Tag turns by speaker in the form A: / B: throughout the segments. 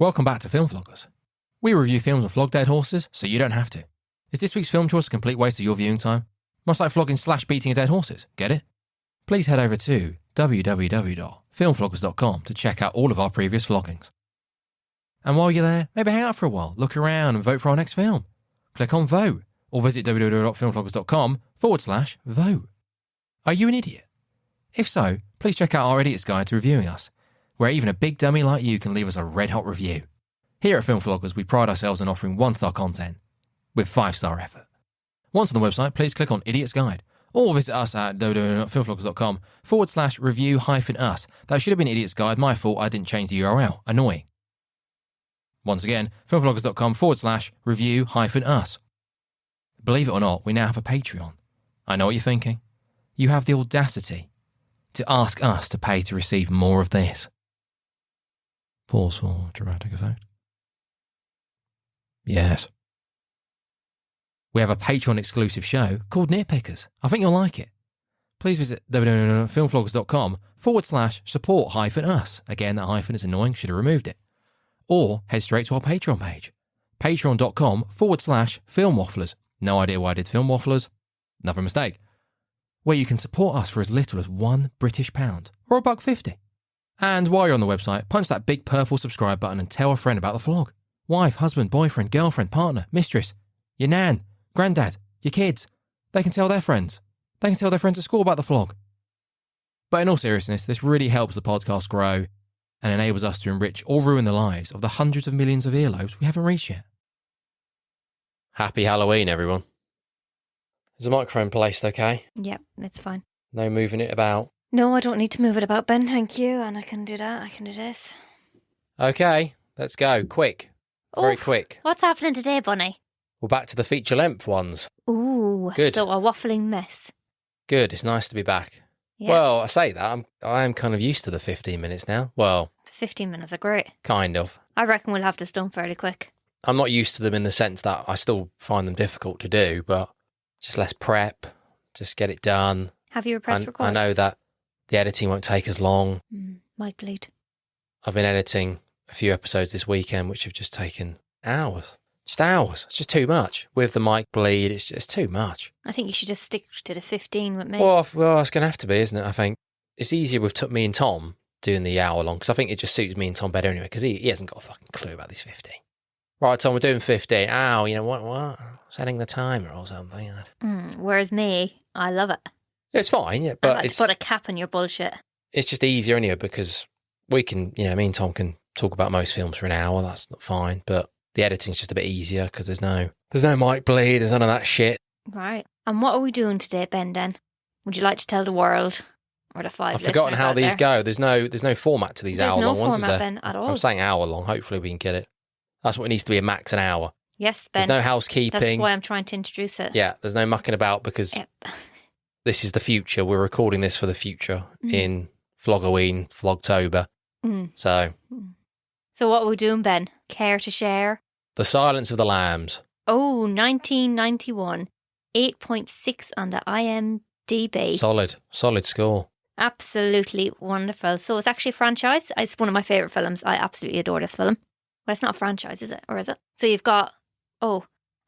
A: Welcome back to FilmFloggers. We review films and flog dead horses, so you don't have to. Is this week's film choice a complete waste of your viewing time? Much like flogging/beating dead horses, get it? Please head over to www.filmfloggers.com to check out all of our previous floggings. And while you're there, maybe hang out for a while, look around and vote for our next film. Click on vote, or visit www.filmfloggers.com/vote. Are you an idiot? If so, please check out our Idiot's Guide to Reviewing Us, where even a big dummy like you can leave us a red-hot review. Here at FilmFloggers, we pride ourselves on offering 1-star content with 5-star effort. Once on the website, please click on Idiot's Guide, or visit us at www.filmfloggers.com/review-us. That should have been Idiot's Guide. My fault, I didn't change the URL. Annoying. Once again, filmfloggers.com/review-us. Believe it or not, we now have a Patreon. I know what you're thinking. You have the audacity to ask us to pay to receive more of this. Pause for dramatic effect. Yes. We have a Patreon exclusive show called Nitpickers. I think you'll like it. Please visit www.filmfloggers.com/support-us. Again, that hyphen is annoying, should have removed it. Or head straight to our Patreon page. Patreon.com/filmwafflers. No idea why I did film wafflers. Another mistake. Where you can support us for as little as £1 British or $1.50. And while you're on the website, punch that big purple subscribe button and tell a friend about the flog. Wife, husband, boyfriend, girlfriend, partner, mistress, your nan, granddad, your kids. They can tell their friends. They can tell their friends at school about the flog. But in all seriousness, this really helps the podcast grow and enables us to enrich or ruin the lives of the hundreds of millions of earlobes we haven't reached yet. Happy Halloween, everyone. Is the microphone placed okay?
B: Yep, it's fine.
A: No moving it about?
B: No, I don't need to move it about, Ben, thank you. And I can do that, I can do this.
A: Okay, let's go. Quick. Very quick.
B: What's happening today, Bunny?
A: We're back to the feature-length ones.
B: Ooh,
A: good.
B: So a waffling mess.
A: Good, it's nice to be back.
B: Yeah.
A: Well, I say that, I am kind of used to the 15 minutes now. Well,
B: 15 minutes are great.
A: Kind of.
B: I reckon we'll have this done fairly quick.
A: I'm not used to them in the sense that I still find them difficult to do, but just less prep, just get it done.
B: Have you pressed record?
A: I know that the editing won't take as long.
B: Might bleed.
A: I've been editing a few episodes this weekend, which have just taken hours. Just hours. It's just too much. With the mic bleed, it's just too much.
B: I think you should just stick to the 15 with me.
A: Well, it's going to have to be, isn't it? I think it's easier with me and Tom doing the hour long, because I think it just suits me and Tom better anyway, because he hasn't got a fucking clue about these 15. Right, Tom, we're doing 15. Ow, you know what? Setting the timer or something.
B: Whereas me, I love it.
A: It's fine, yeah, but
B: I'd like to put a cap on your bullshit. It's
A: just easier anyway, because we can, me and Tom can talk about most films for an hour. That's not fine, but the editing's just a bit easier because there's no mic bleed, there's none of that shit.
B: Right. And what are we doing today, Ben, then? Would you like to tell the world or the 5
A: I've forgotten how these go. There's no format to these hour-long ones, is there?
B: There's no format, Ben, at all.
A: I'm saying hour-long. Hopefully we can get it. That's what it needs to be, a max an hour.
B: Yes, Ben.
A: There's no housekeeping.
B: That's why I'm trying to introduce it.
A: Yeah, there's no mucking about because this is the future. We're recording this for the future in Flogoween, Flogtober. So
B: what are we doing, Ben? Care to share?
A: The Silence of the Lambs.
B: Oh, 1991. 8.6 on the IMDb.
A: Solid score.
B: Absolutely wonderful. So it's actually a franchise. It's one of my favourite films. I absolutely adore this film. Well, it's not a franchise, is it? Or is it? So you've got,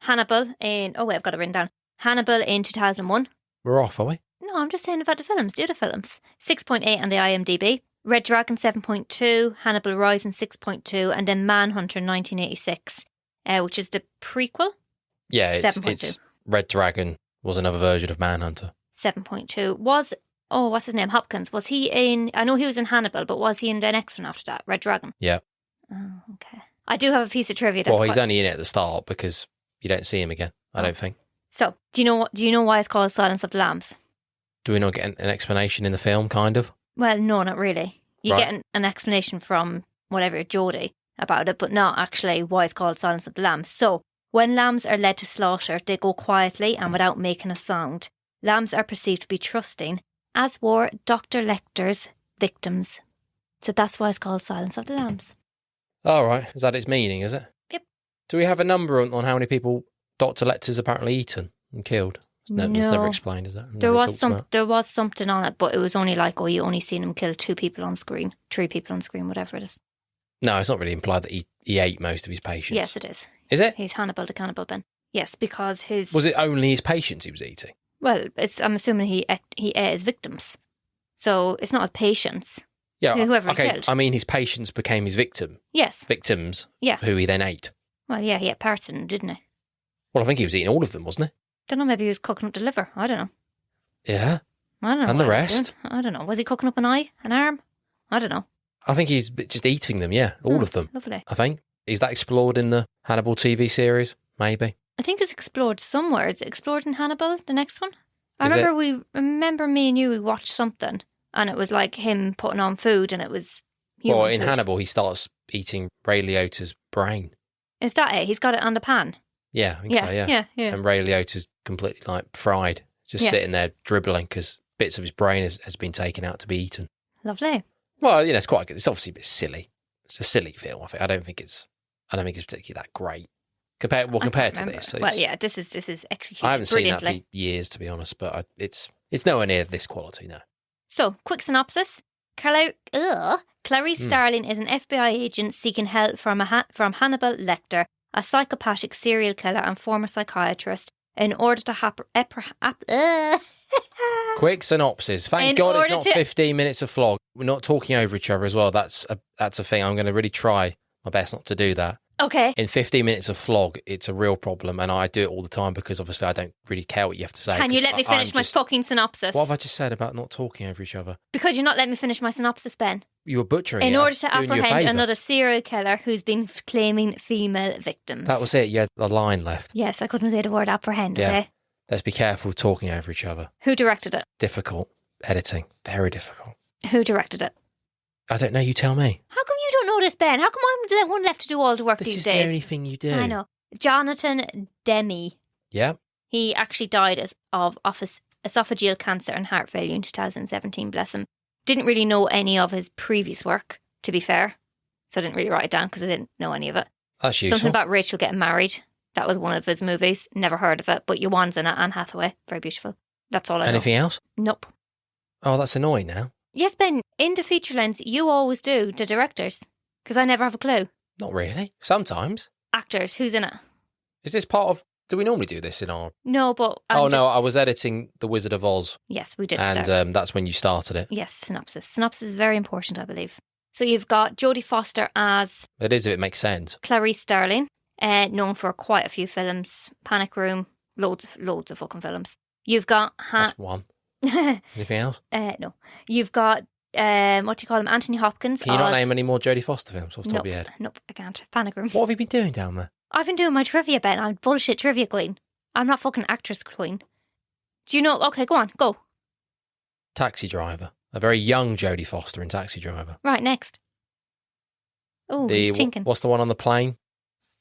B: Hannibal in... Oh, wait, I've got it written down. Hannibal in 2001.
A: We're off, are we?
B: No, I'm just saying about the films. Do the films. 6.8 on the IMDb. Red Dragon 7.2. Hannibal Rising 6.2. And then Manhunter 1986, which is the prequel.
A: Yeah, it's Red Dragon was another version of Manhunter.
B: 7.2. What's his name? Hopkins. Was he in... I know he was in Hannibal, but was he in the next one after that? Red Dragon?
A: Yeah.
B: Oh, okay. I do have a piece of trivia.
A: He's only in it at the start because you don't see him again, I don't think.
B: So, do you know why it's called Silence of the Lambs?
A: Do we not get an explanation in the film, kind of?
B: Well, no, not really. You get an explanation from whatever, Jodie, about it, but not actually why it's called Silence of the Lambs. So, when lambs are led to slaughter, they go quietly and without making a sound. Lambs are perceived to be trusting, as were Dr. Lecter's victims. So that's why it's called Silence of the Lambs.
A: All right. Is that its meaning, is it?
B: Yep.
A: Do we have a number on how many people Dr. Lecter's apparently eaten and killed? It's never explained, is it?
B: There was something on it, but it was only like, you only seen him kill 2 people on screen, 3 people on screen, whatever it is.
A: No, it's not really implied that he he ate most of his patients?
B: Yes, it is.
A: Is it?
B: He's Hannibal the Cannibal, Ben. Yes, because his...
A: Was it only his patients he was eating?
B: Well, I'm assuming he ate his victims. So it's not his patients.
A: Yeah,
B: whoever he
A: okay.
B: killed.
A: I mean, his patients became his
B: Yes.
A: victims,
B: Yeah.
A: who he then ate.
B: Well, yeah, he ate parts of them, didn't he?
A: Well, I think he was eating all of them, wasn't
B: Don't know, maybe he was cooking up the liver. I don't know.
A: he? Yeah.
B: I don't know.
A: And the
B: what he was
A: rest?
B: doing. I don't know. Was he cooking up an eye? An arm? I don't know.
A: I think he's just eating them, yeah. All of them.
B: Lovely.
A: I think. Is that explored in the Hannibal TV series? Maybe.
B: I think it's explored somewhere. Is it explored in Hannibal, the next one? I
A: Is
B: remember me and you, we watched something and it was like him putting on food and it was human
A: Well, in
B: food.
A: Hannibal, he starts eating Ray Liotta's brain.
B: Is that it? He's got it on the pan.
A: Yeah, I think so, yeah.
B: Yeah.
A: And Ray Liotta's completely like fried, just
B: Yeah.
A: sitting there dribbling because bits of his brain has been taken out to be eaten.
B: Lovely.
A: Well, it's quite good. It's obviously a bit silly. It's a silly film. I don't think it's particularly that great compared to this.
B: Well, yeah, this is executed
A: I haven't seen that
B: brilliantly.
A: for years, to be honest, but it's nowhere near this quality, no.
B: So, quick synopsis. Clarice Starling is an FBI agent seeking help from Hannibal Lecter, a psychopathic serial killer and former psychiatrist, in order to
A: Quick synopsis. Thank
B: In
A: God it's
B: order
A: not
B: to-
A: 15 minutes of flog. We're not talking over each other as well. That's a thing. I'm going to really try my best not to do that.
B: Okay.
A: In 15 minutes of flog, it's a real problem, and I do it all the time because obviously I don't really care what you have to say.
B: Can you
A: 'cause
B: let me
A: I'm
B: finish my
A: just-
B: fucking synopsis?
A: What have I just said about not talking over each other?
B: Because you're not letting me finish my synopsis, Ben.
A: You were butchering
B: In
A: it.
B: order to
A: I'm doing you a
B: apprehend
A: favour.
B: another serial killer who's been claiming female victims.
A: That was it. You had a line left.
B: Yes, I couldn't say the word apprehend,
A: Yeah.
B: okay?
A: Let's be careful of talking over each other.
B: Who directed it?
A: Difficult. Editing. Very difficult.
B: Who directed it?
A: I don't know. You tell me.
B: How come you don't know this, Ben? How come I'm the one left to do all the work
A: This
B: these
A: is
B: days?
A: the only thing you do.
B: I know. Jonathan Demme.
A: Yeah.
B: He actually died of esophageal cancer and heart failure in 2017, bless him. Didn't really know any of his previous work, to be fair. So I didn't really write it down because I didn't know any of it.
A: That's useful.
B: Something about Rachel getting married. That was one of his movies. Never heard of it, but Yuan's in it. Anne Hathaway. Very beautiful. That's all I know.
A: Anything else?
B: Nope.
A: Oh, that's annoying now.
B: Yes, Ben, in the feature lengths, you always do the directors. Because I never have a clue.
A: Not really. Sometimes.
B: Actors, who's in it?
A: Is this part of... Do we normally do this in our...
B: No, but...
A: no, I was editing The Wizard of Oz.
B: Yes, we did
A: And
B: start.
A: that's when you started it.
B: Yes, synopsis. Synopsis is very important, I believe. So you've got Jodie Foster as
A: It is if it makes sense.
B: Clarice Starling, known for quite a few films. Panic Room, loads of fucking films. You've got...
A: That's one. Anything else?
B: No. You've got, what do you call him, Anthony Hopkins.
A: Can you not name any more Jodie Foster films off the top of your head?
B: Nope, I can't. Panic Room.
A: What have you been doing down there?
B: I've been doing my trivia, Ben. I'm bullshit trivia queen. I'm not fucking actress queen. Do you know? Okay, go on, go.
A: Taxi Driver. A very young Jodie Foster in Taxi Driver.
B: Right, next. Oh, he's thinking.
A: What's the one on the plane?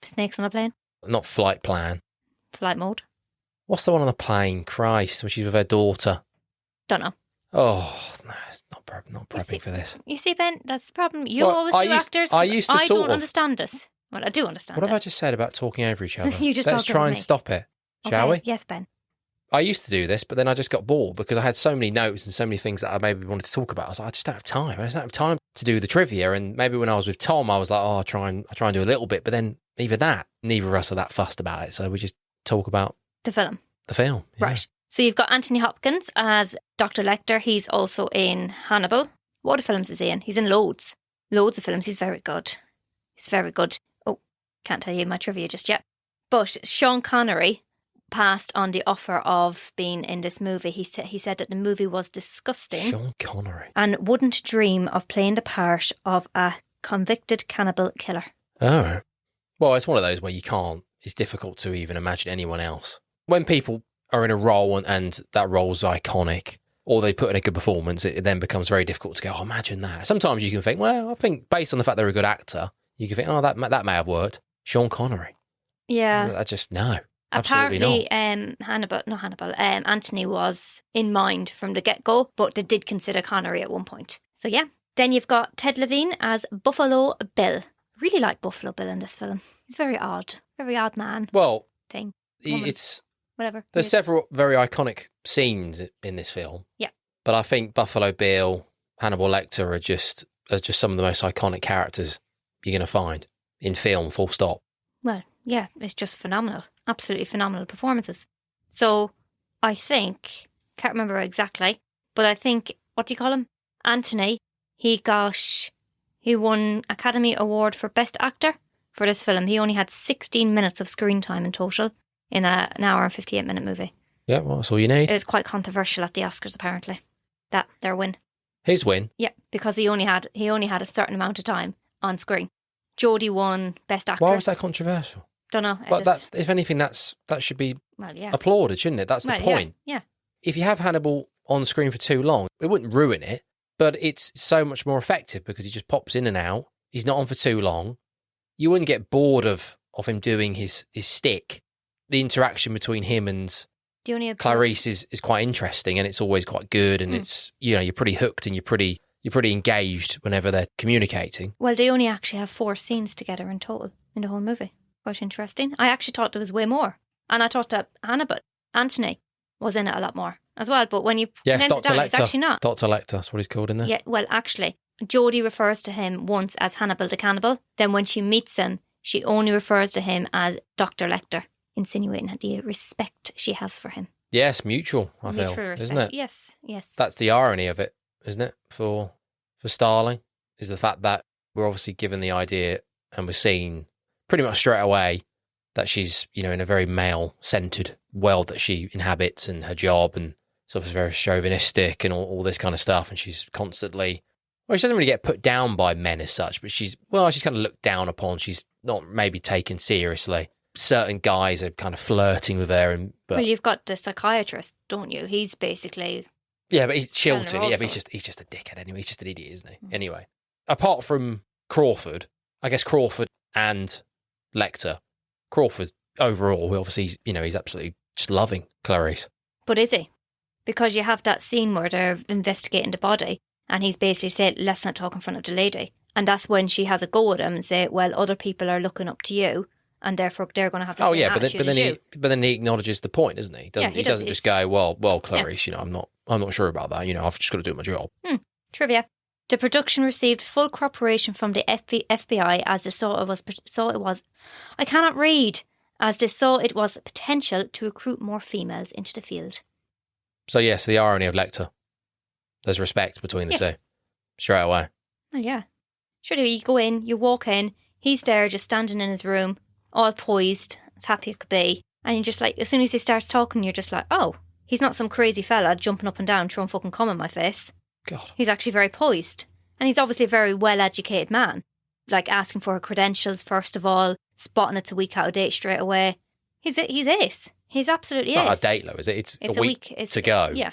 B: Snakes on a plane.
A: Not Flight Plan.
B: Flight mode.
A: What's the one on the plane? Christ, when she's with her daughter.
B: Don't know.
A: Oh, no, it's not prepping for this.
B: You see, Ben, that's the problem. You
A: Well,
B: always
A: I
B: do
A: used-
B: actors.
A: I used to
B: I
A: sort
B: don't
A: of-
B: understand this. Well, I do understand
A: What
B: it.
A: have I just said about talking over each other?
B: You just
A: Let's
B: talked
A: try
B: over
A: and
B: me.
A: stop it, shall
B: Okay,
A: we?
B: Yes, Ben.
A: I used to do this, but then I just got bored because I had so many notes and so many things that I maybe wanted to talk about. I was like, I just don't have time. I just don't have time to do the trivia. And maybe when I was with Tom, I was like, I'll try and do a little bit. But then either that, neither of us are that fussed about it. So we just talk about
B: The film.
A: the film. Yeah.
B: Right. So you've got Anthony Hopkins as Dr. Lecter. He's also in Hannibal. What other films is he in? He's in loads. Loads of films. He's very good. He's very good. Oh, can't tell you my trivia just yet. But Sean Connery passed on the offer of being in this movie. He said that the movie was disgusting
A: Sean Connery.
B: and wouldn't dream of playing the part of a convicted cannibal killer.
A: Oh. Well, it's one of those where you can't, it's difficult to even imagine anyone else. When people are in a role and that role's iconic, or they put in a good performance, it then becomes very difficult to go, oh, imagine that. Sometimes you can think, well, I think based on the fact they're a good actor, you can think, oh, that may have worked. Sean Connery.
B: Yeah.
A: I just, no, absolutely not.
B: Apparently, Anthony was in mind from the get-go, but they did consider Connery at one point. So yeah. Then you've got Ted Levine as Buffalo Bill. Really like Buffalo Bill in this film. He's very odd man
A: Well,
B: thing.
A: it's...
B: Whatever.
A: There's several very iconic scenes in this film.
B: Yeah.
A: But I think Buffalo Bill, Hannibal Lecter are just some of the most iconic characters you're going to find in film, full stop.
B: Well, yeah, it's just phenomenal. Absolutely phenomenal performances. So I think, can't remember exactly, but I think, what do you call him? Anthony, he won Academy Award for Best Actor for this film. He only had 16 minutes of screen time in total in an hour and 58-minute movie.
A: Yeah, well, that's all you need.
B: It was quite controversial at the Oscars, apparently. That, their win.
A: His win?
B: Yeah, because he only had a certain amount of time on screen. Jodie won Best Actress.
A: Why was that controversial?
B: Don't know.
A: But if anything, that should be applauded, shouldn't it? That's the point.
B: Yeah.
A: If you have Hannibal on screen for too long, it wouldn't ruin it, but it's so much more effective because he just pops in and out. He's not on for too long. You wouldn't get bored of him doing his stick. The interaction between him and Clarice is quite interesting, and it's always quite good, and it's, you're pretty hooked and you're pretty engaged whenever they're communicating.
B: Well, they only actually have 4 scenes together in total in the whole movie. Quite interesting. I actually thought there was way more, and I thought that Anthony was in it a lot more as well. But when you
A: Dr. Lecter,
B: it's actually not.
A: Dr. Lecter, that's what he's called in there.
B: Yeah. Well, actually, Jodie refers to him once as Hannibal the Cannibal. Then when she meets him, she only refers to him as Dr. Lecter, insinuating the respect she has for him.
A: Yes, mutual, I feel, isn't it?
B: Yes.
A: That's the irony of it, isn't it, for Starling, is the fact that we're obviously given the idea and we're seeing pretty much straight away that she's, in a very male-centred world that she inhabits and her job, and sort of very chauvinistic and all this kind of stuff, and she's constantly... Well, she doesn't really get put down by men as such, but she's kind of looked down upon. She's not maybe taken seriously. Certain guys are kind of flirting with her. Well,
B: you've got the psychiatrist, don't you? He's basically...
A: Yeah, but he's Chilton. Yeah, but he's just a dickhead anyway. He's just an idiot, isn't he? Anyway, apart from Crawford, I guess Crawford and Lecter. Crawford, overall, obviously, he's absolutely just loving Clarice.
B: But is he? Because you have that scene where they're investigating the body, and he's basically said, let's not talk in front of the lady. And that's when she has a go at him and say, well, other people are looking up to you, and therefore they're going to have the same attitude as you.
A: But then he acknowledges the point, doesn't he? He doesn't just go, well, Clarice, I'm not sure about that. I've just got to do my job.
B: Trivia. The production received full cooperation from the FBI as they saw it was. I cannot read. As they saw it was potential to recruit more females into the field.
A: So yes, the irony of Lecter. There's respect between the two. Straight away.
B: Oh yeah. Sure do. You go in, you walk in, he's there just standing in his room, all poised, as happy as could be. And you're just like, as soon as he starts talking, you're just like, oh, he's not some crazy fella jumping up and down, throwing fucking cum in my face.
A: God.
B: He's actually very poised. And he's obviously a very well-educated man. Like asking for her credentials, first of all, spotting it's a week out of date straight away. He's ace. He's absolutely ace.
A: It's not a date, though, is it? It's a week to go.
B: Yeah.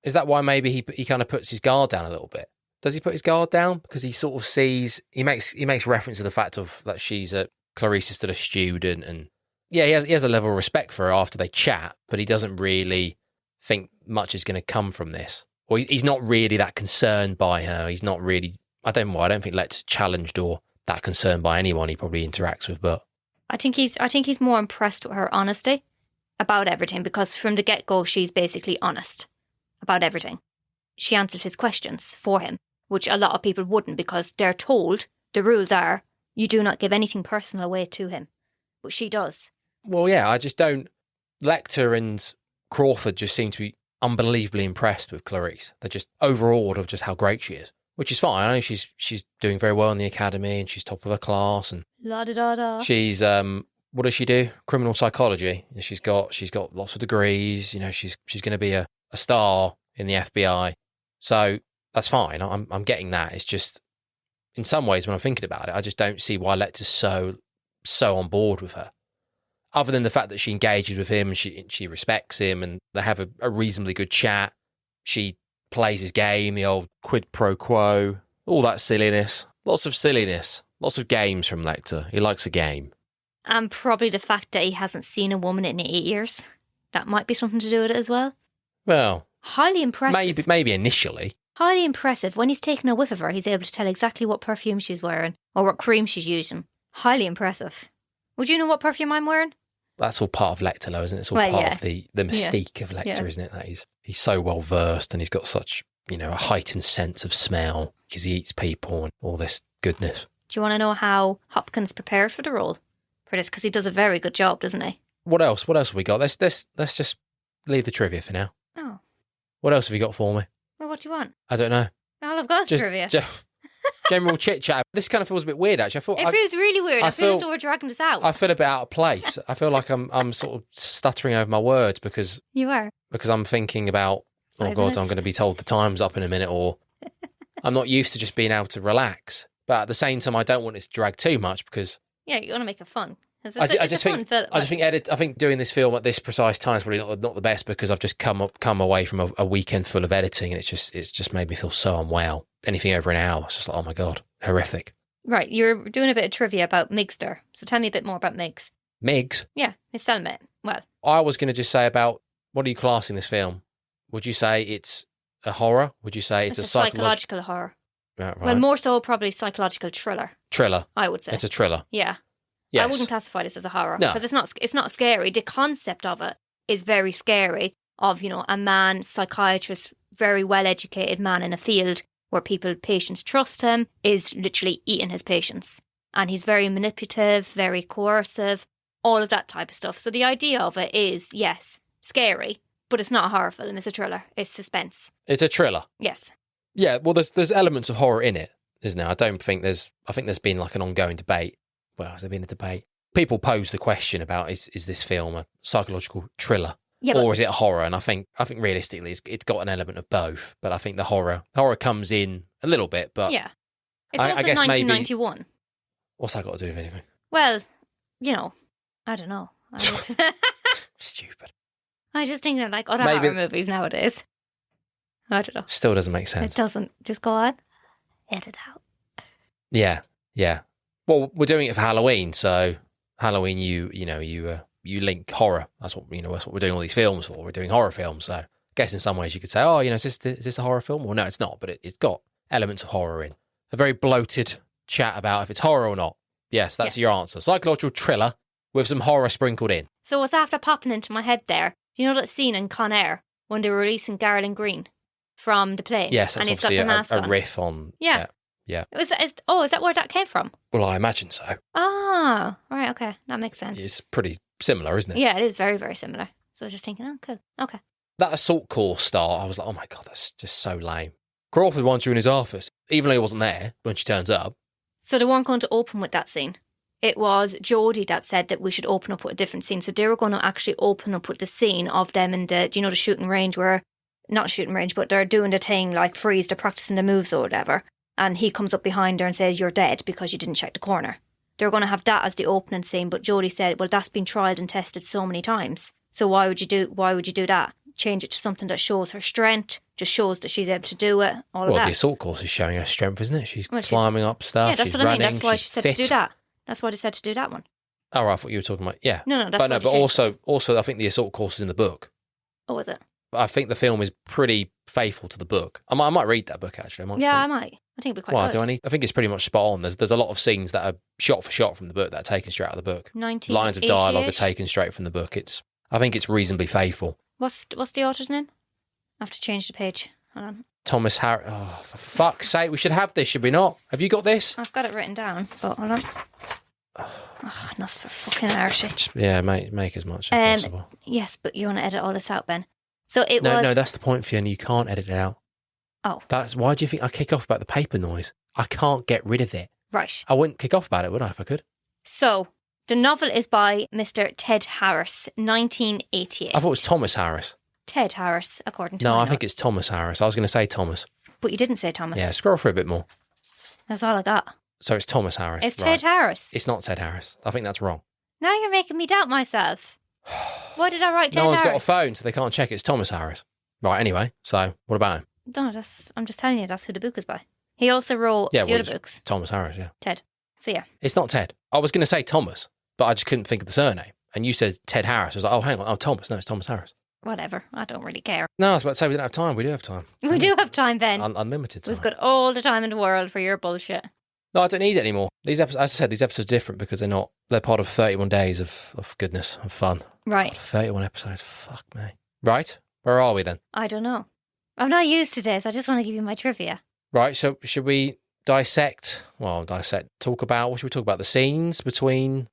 A: Is that why maybe he kind of puts his guard down a little bit? Does he put his guard down? Because he sort of sees... He makes reference to the fact of that Clarice is still a student, and yeah, he has a level of respect for her after they chat, but he doesn't really think much is going to come from this. Or he's not really that concerned by her. He's not really... I don't think Lecter's challenged or that concerned by anyone he probably interacts with, but...
B: I think he's more impressed with her honesty about everything, because from the get-go, she's basically honest about everything. She answers his questions for him, which a lot of people wouldn't, because they're told, the rules are, you do not give anything personal away to him. But she does. Well,
A: yeah, I just don't... Lecter and Crawford just seem to be unbelievably impressed with Clarice. They're just overawed of just how great she is, which is fine. I know she's doing very well in the academy, and she's top of her class, and
B: la-da-da-da.
A: She's what does she do? Criminal psychology. She's got lots of degrees. She's going to be a star in the FBI. So that's fine. I'm getting that. It's just, in some ways, when I'm thinking about it, I just don't see why Lecter's so on board with her. Other than the fact that she engages with him and she respects him, and they have a reasonably good chat. She plays his game, the old quid pro quo, all that silliness. Lots of silliness. Lots of games from Lecter. He likes a game.
B: And probably the fact that he hasn't seen a woman in 8 years. That might be something to do with it as well.
A: Well,
B: highly impressive.
A: Maybe initially.
B: Highly impressive. When he's taken a whiff of her, he's able to tell exactly what perfume she's wearing or what cream she's using. Highly impressive. Would you know what perfume I'm wearing?
A: That's all part of Lecter, though, isn't it? It's all part of the mystique of Lecter, isn't it? That he's so well versed, and he's got such, a heightened sense of smell because he eats people and all this goodness.
B: Do you want to know how Hopkins prepared for the role for this? Because he does a very good job, doesn't he?
A: What else? What else have we got? Let's just leave the trivia for now.
B: Oh.
A: What else have you got for me?
B: Well, what do you want?
A: I don't know.
B: All I've got is trivia.
A: General chit chat. This kind of feels a bit weird, actually.
B: It feels really weird. I feel as though we're dragging this out.
A: I feel a bit out of place. I feel like I'm sort of stuttering over my words because
B: you are.
A: Because I'm thinking about,
B: 5 minutes.
A: I'm going to be told the time's up in a minute, or I'm not used to just being able to relax. But at the same time, I don't want it to drag too much because
B: you want to make it fun.
A: I just think doing this film at this precise time is probably not the best because I've just come away from a weekend full of editing, and it's just made me feel so unwell. Anything over an hour, it's just like, oh my God, horrific.
B: Right, you're doing a bit of trivia about Migster, so tell me a bit more about Migs.
A: Migs?
B: Yeah, it's Selma. Well,
A: I was going to just say about, what are you classing this film? Would you say it's a horror? Would you say it's a
B: psychological horror?
A: Right.
B: Well, more so probably psychological thriller.
A: Thriller.
B: I would say.
A: It's a thriller.
B: Yeah.
A: Yes.
B: I wouldn't classify this as a horror
A: No.
B: because it's not scary. The concept of it is very scary, of, a man, psychiatrist, very well-educated man in a field where patients trust him, is literally eating his patients. And he's very manipulative, very coercive, all of that type of stuff. So the idea of it is, yes, scary, but it's not a horror film. It's a thriller. It's suspense.
A: It's a thriller.
B: Yes.
A: Yeah, well, there's elements of horror in it, isn't there? I think there's been like an ongoing debate. Well, has there been a debate? People pose the question about is this film a psychological thriller or is it a horror? And I think realistically it's got an element of both. But I think the horror comes in a little bit. But
B: yeah, it's also 1991.
A: Maybe, what's that got to do with anything?
B: Well, I don't know.
A: Stupid.
B: I just think they're like other horror movies nowadays. I don't know.
A: Still doesn't make sense.
B: It doesn't. Just go on. Edit out.
A: Yeah. Well, we're doing it for Halloween, so Halloween, you link horror. That's what we're doing all these films for. We're doing horror films, so I guess in some ways you could say, is this a horror film? Well, no, it's not, but it's got elements of horror in. A very bloated chat about if it's horror or not. Yes, that's your answer. Psychological thriller with some horror sprinkled in.
B: So what's after popping into my head there? You know that scene in Con Air when they were releasing Garland Green from the plane?
A: Yes, that's
B: and he's got the mask
A: a riff on.
B: Yeah.
A: Yeah.
B: Is that where that came from?
A: Well, I imagine so.
B: Ah, right, okay. That makes sense.
A: It's pretty similar, isn't it?
B: Yeah, it is very, very similar. So I was just thinking, oh, cool. Okay.
A: That assault course start, I was like, oh my God, that's just so lame. Crawford wants you in his office, even though he wasn't there when she turns up.
B: So they weren't going to open with that scene. It was Jodie that said that we should open up with a different scene. So they were going to actually open up with the scene of them in the shooting range where, not shooting range, but they're doing the thing like freeze, they're practicing the moves or whatever. And he comes up behind her and says, you're dead because you didn't check the corner. They were going to have that as the opening scene, but Jodie said, well, that's been tried and tested so many times. So why would you do that? Change it to something that shows her strength, just shows that she's able to do it, all of that.
A: Well, the assault course is showing her strength, isn't it? She's climbing up stuff,
B: yeah, that's
A: she's
B: what
A: running,
B: I mean. That's why she said
A: fit.
B: to do that. That's why they said to do that one.
A: Oh, right, I thought you were talking about, yeah.
B: No, that's
A: but also I think the assault course is in the book.
B: Oh, is it?
A: But I think the film is pretty faithful to the book. I might read that book, actually.
B: I might. I think it'd be quite good.
A: I think it's pretty much spot on. There's a lot of scenes that are shot for shot from the book that are taken straight out of the book. Lines of dialogue are taken straight from the book. I think it's reasonably faithful.
B: What's the author's name? I have to change the page. Hold on.
A: Thomas Harris. Oh, for fuck's sake, we should have this, should we not? Have you got this?
B: I've got it written down, but hold on. Oh, that's for fucking Irish.
A: Yeah, make as much as possible.
B: Yes, but you want to edit all this out, Ben. So
A: No, that's the point, Fiona. You can't edit it out.
B: Oh.
A: Why do you think I kick off about the paper noise? I can't get rid of it.
B: Right.
A: I wouldn't kick off about it, would I, if I could?
B: So, the novel is by Mr. Ted Harris, 1988.
A: I thought it was Thomas Harris.
B: Ted Harris, according to
A: No, I think it's Thomas Harris. I was going to say Thomas.
B: But you didn't say Thomas.
A: Yeah, scroll through a bit more.
B: That's all I got.
A: So it's Thomas Harris.
B: It's Ted Harris.
A: It's not Ted Harris. I think that's wrong.
B: Now you're making me doubt myself. Why did I write Ted Harris?
A: No one's got a phone, so they can't check it's Thomas Harris. Right, anyway, so what about him?
B: No, I'm just telling you that's who the book is by. He also wrote the other books.
A: Thomas Harris, yeah.
B: Ted. So yeah.
A: It's not Ted. I was going to say Thomas, but I just couldn't think of the surname. And you said Ted Harris. I was like, oh, hang on. Oh, Thomas. No, it's Thomas Harris.
B: Whatever. I don't really care.
A: No, I was about to say we don't have time. We do have time.
B: We do have time, Ben.
A: Unlimited time.
B: We've got all the time in the world for your bullshit.
A: No, I don't need it anymore. These episodes, as I said, these episodes are different because they're part of 31 days of goodness, of fun.
B: Right.
A: 31 episodes. Fuck me. Right? Where are we then?
B: I don't know. I'm not used to this. I just want to give you my trivia.
A: Right, so should we talk about, what should we talk about? The scenes between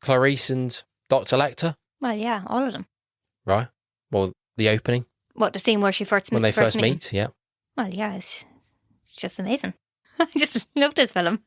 A: Clarice and Dr. Lecter?
B: Well, yeah, all of them.
A: Right. Well, the opening.
B: What, the scene where she first
A: when they first meet? Yeah.
B: Well, yeah, it's just amazing. I just love this film.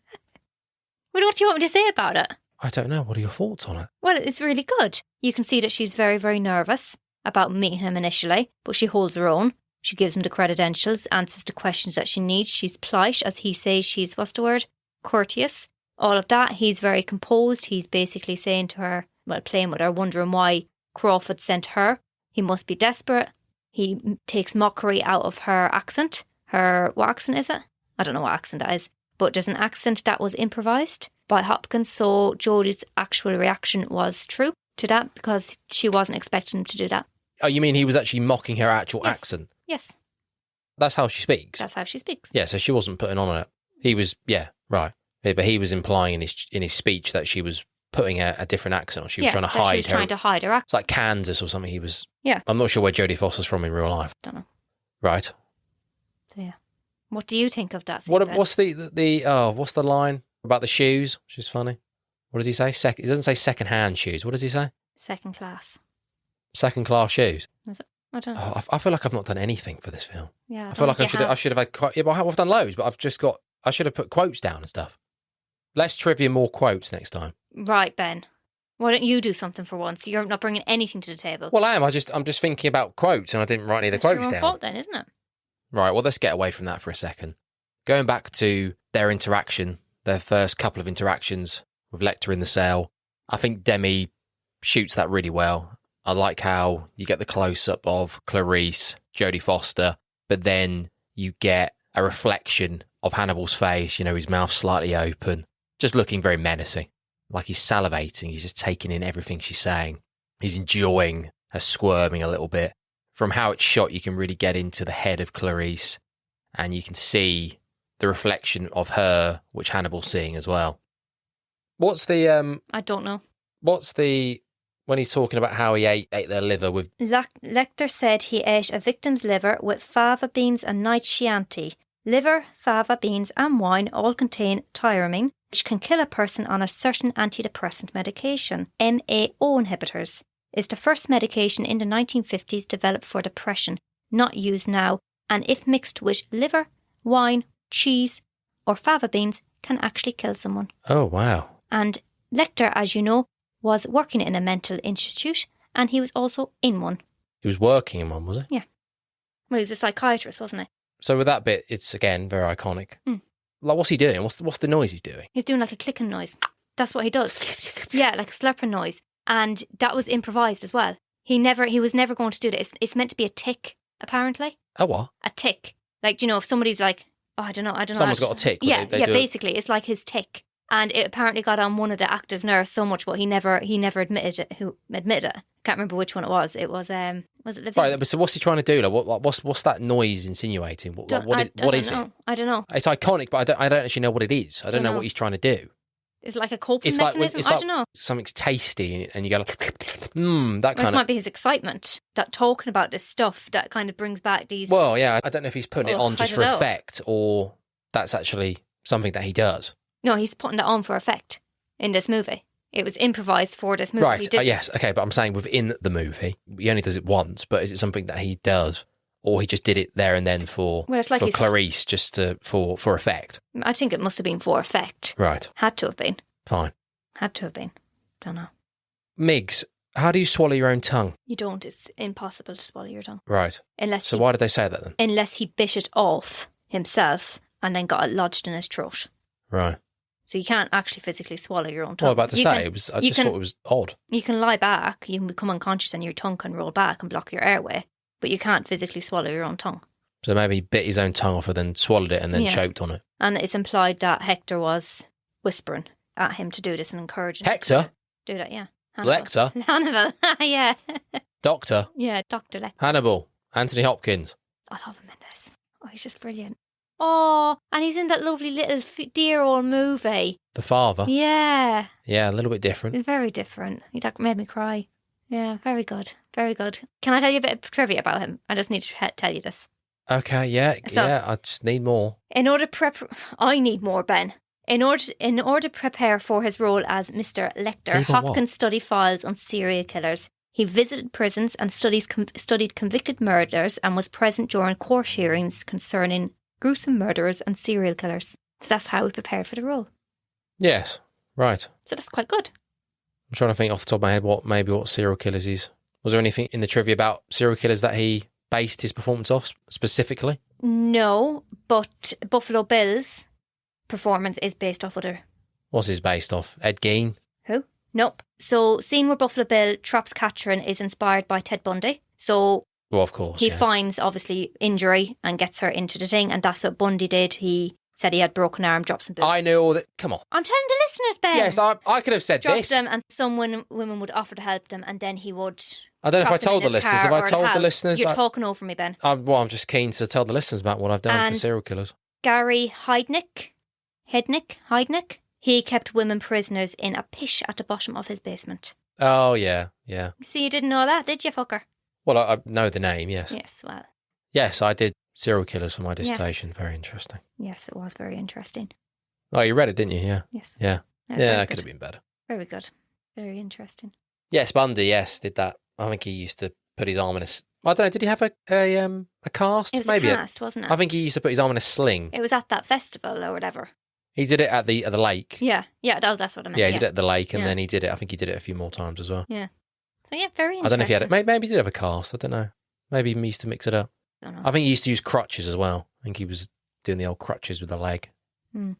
B: What do you want me to say about it?
A: I don't know. What are your thoughts on it?
B: Well, it's really good. You can see that she's very, very nervous about meeting him initially, but she holds her own. She gives him the credentials, answers the questions that she needs. She's polite, as he says. She's, what's the word? Courteous. All of that. He's very composed. He's basically saying to her, well, playing with her, wondering why Crawford sent her. He must be desperate. He takes mockery out of her accent. What accent is it? I don't know what accent that is. But there's an accent that was improvised by Hopkins, so Jodie's actual reaction was true to that because she wasn't expecting him to do that.
A: Oh, you mean he was actually mocking her actual accent?
B: Yes.
A: That's how she speaks?
B: That's how she speaks.
A: Yeah, so she wasn't putting on it. He was, yeah, right. Yeah, but he was implying in his speech that she was putting a different accent on. She was trying to hide her. She was
B: trying to hide her accent.
A: It's like Kansas or something. He was.
B: Yeah.
A: I'm not sure where Jodie Foster's from in real life.
B: Don't know.
A: Right.
B: So yeah. What do you think of that scene?
A: What's the line about the shoes? Which is funny. What does he say? He doesn't say second-hand shoes. What does he say?
B: Second class.
A: Second-class shoes.
B: Is it? I don't know.
A: Oh, I feel like I've not done anything for this film.
B: Yeah.
A: I feel like I should have had quite. Yeah, but I've done loads, but I should have put quotes down and stuff. Less trivia, more quotes next time.
B: Right, Ben. Why don't you do something for once? You're not bringing anything to the table.
A: Well, I am. I'm just thinking about quotes, and I didn't write any of the quotes down.
B: It's your own fault then, isn't it?
A: Right, well, let's get away from that for a second. Going back to their interaction, their first couple of interactions with Lecter in the cell, I think Demi shoots that really well. I like how you get the close-up of Clarice, Jodie Foster, but then you get a reflection of Hannibal's face, his mouth slightly open, just looking very menacing. Like he's salivating, he's just taking in everything she's saying. He's enjoying her squirming a little bit. From how it's shot, you can really get into the head of Clarice, and you can see the reflection of her, which Hannibal's seeing as well. What's the...
B: I don't know.
A: What's the... When he's talking about how he ate their liver with...
B: Lecter said he ate a victim's liver with fava beans and night Chianti. Liver, fava beans and wine all contain tyramine, which can kill a person on a certain antidepressant medication. MAO inhibitors is the first medication in the 1950s developed for depression, not used now, and if mixed with liver, wine, cheese or fava beans can actually kill someone.
A: Oh, wow.
B: And Lecter, as you know, was working in a mental institute and he was also in one.
A: He was working in one, was he?
B: Yeah. Well, he was a psychiatrist, wasn't he?
A: So with that bit, it's, again, very iconic. Like, what's he doing? What's the noise he's doing?
B: He's doing like a clicking noise. That's what he does. Yeah, like a slurping noise. And that was improvised as well. He was never going to do that. It's meant to be a tick, apparently.
A: A what?
B: A tick. Like, if somebody's like, oh, I don't know.
A: Someone's got a tick.
B: Yeah, basically. It's like his tick. And it apparently got on one of the actors' nerves so much, but he never admitted it. Who admitted it? Can't remember which one it was. It was it Levine?
A: Right, but so what's he trying to do? Like, what's that noise insinuating? What is it?
B: I don't know.
A: It's iconic, but I don't actually know what it is. I don't know what he's trying to do.
B: It's like a coping mechanism. I don't know.
A: Something's tasty, and you go like, that kind of.
B: This might be his excitement. That talking about this stuff that kind of brings back these.
A: Well, yeah, I don't know if he's putting it on just for effect, or that's actually something that he does.
B: No, he's putting that on for effect in this movie. It was improvised for this movie.
A: Right, yes, okay, but I'm saying within the movie, he only does it once, but is it something that he does, or he just did it there and then for Clarice, just for effect?
B: I think it must have been for effect.
A: Right.
B: Had to have been.
A: Fine.
B: Had to have been. Don't know.
A: Migs, how do you swallow your own tongue?
B: You don't. It's impossible to swallow your tongue.
A: Right. Why did they say that then?
B: Unless he bit it off himself and then got it lodged in his throat.
A: Right.
B: So you can't actually physically swallow your own tongue.
A: What about to say? I just thought it was odd.
B: You can lie back, you can become unconscious and your tongue can roll back and block your airway, but you can't physically swallow your own tongue.
A: So maybe he bit his own tongue off and then swallowed it and then choked on it.
B: And it's implied that Hector was whispering at him to do this and encouraging
A: Hector?
B: him to do that, yeah. Hannibal.
A: Lecter?
B: Hannibal, yeah.
A: Doctor?
B: Yeah, Dr. Lecter.
A: Hannibal. Anthony Hopkins.
B: I love him in this. Oh, he's just brilliant. Oh, and he's in that lovely little dear old movie.
A: The Father?
B: Yeah.
A: Yeah, a little bit different.
B: Very different. He made me cry. Yeah, very good. Very good. Can I tell you a bit of trivia about him? I just need to tell you this.
A: Okay, yeah,
B: So-
A: yeah. I just need more.
B: I need more, Ben. In order to prepare for his role as Mr. Lecter,
A: Need more what?
B: Hopkins studied files on serial killers. He visited prisons and studied convicted murderers and was present during court hearings concerning gruesome murderers and serial killers. So that's how he prepared for the role.
A: Yes, right.
B: So that's quite good.
A: I'm trying to think off the top of my head what serial killers is. Was there anything in the trivia about serial killers that he based his performance off specifically?
B: No, but Buffalo Bill's performance is based off other.
A: What's his based off? Ed Gein?
B: Who? Nope. So, scene where Buffalo Bill traps Catherine is inspired by Ted Bundy. So,
A: Well, of course.
B: he
A: yeah.
B: finds, obviously, injury and gets her into the thing, and that's what Bundy did. He said he had broken arm, dropped some bullets.
A: I knew all that. Come on.
B: I'm telling the listeners, Ben.
A: Yes, I could have said
B: Dropped
A: this.
B: them, and some women would offer to help them, and then he would.
A: I don't know if I
B: trap them
A: told
B: in
A: the
B: his
A: listeners.
B: car
A: Have I
B: or
A: told the
B: house.
A: listeners?
B: You're talking over me, Ben.
A: I'm just keen to tell the listeners about what I've done
B: And-
A: for serial killers.
B: Gary Heidnick, he kept women prisoners in a pish at the bottom of his basement.
A: Oh, yeah, yeah.
B: See, you didn't know that, did you, fucker?
A: Well, I know the name, yes.
B: Yes, well,
A: Yes, I did serial killers for my dissertation. Very interesting.
B: yes, it was very interesting.
A: Oh, you read it, didn't you? Yeah.
B: Yes.
A: Yeah.
B: That's
A: Yeah,
B: very
A: that could
B: good.
A: have been better.
B: Very good. Very interesting.
A: Yes, Bundy, yes, did that. I think he used to put his arm in I don't know, did he have a cast?
B: It was
A: Maybe
B: a cast, wasn't it?
A: I think he used to put his arm in a sling.
B: It was at that festival or whatever.
A: He did it at the lake.
B: Yeah, that's what I meant.
A: Yeah, he did it at the lake, and
B: Yeah.
A: then I think he did it a few more times as well.
B: Yeah. So yeah, very interesting.
A: I don't know if he had it. Maybe he did have a cast. I don't know. Maybe he used to mix it up.
B: Don't know.
A: I think he used to use crutches as well. I think he was doing the old crutches with the leg.
B: Hmm.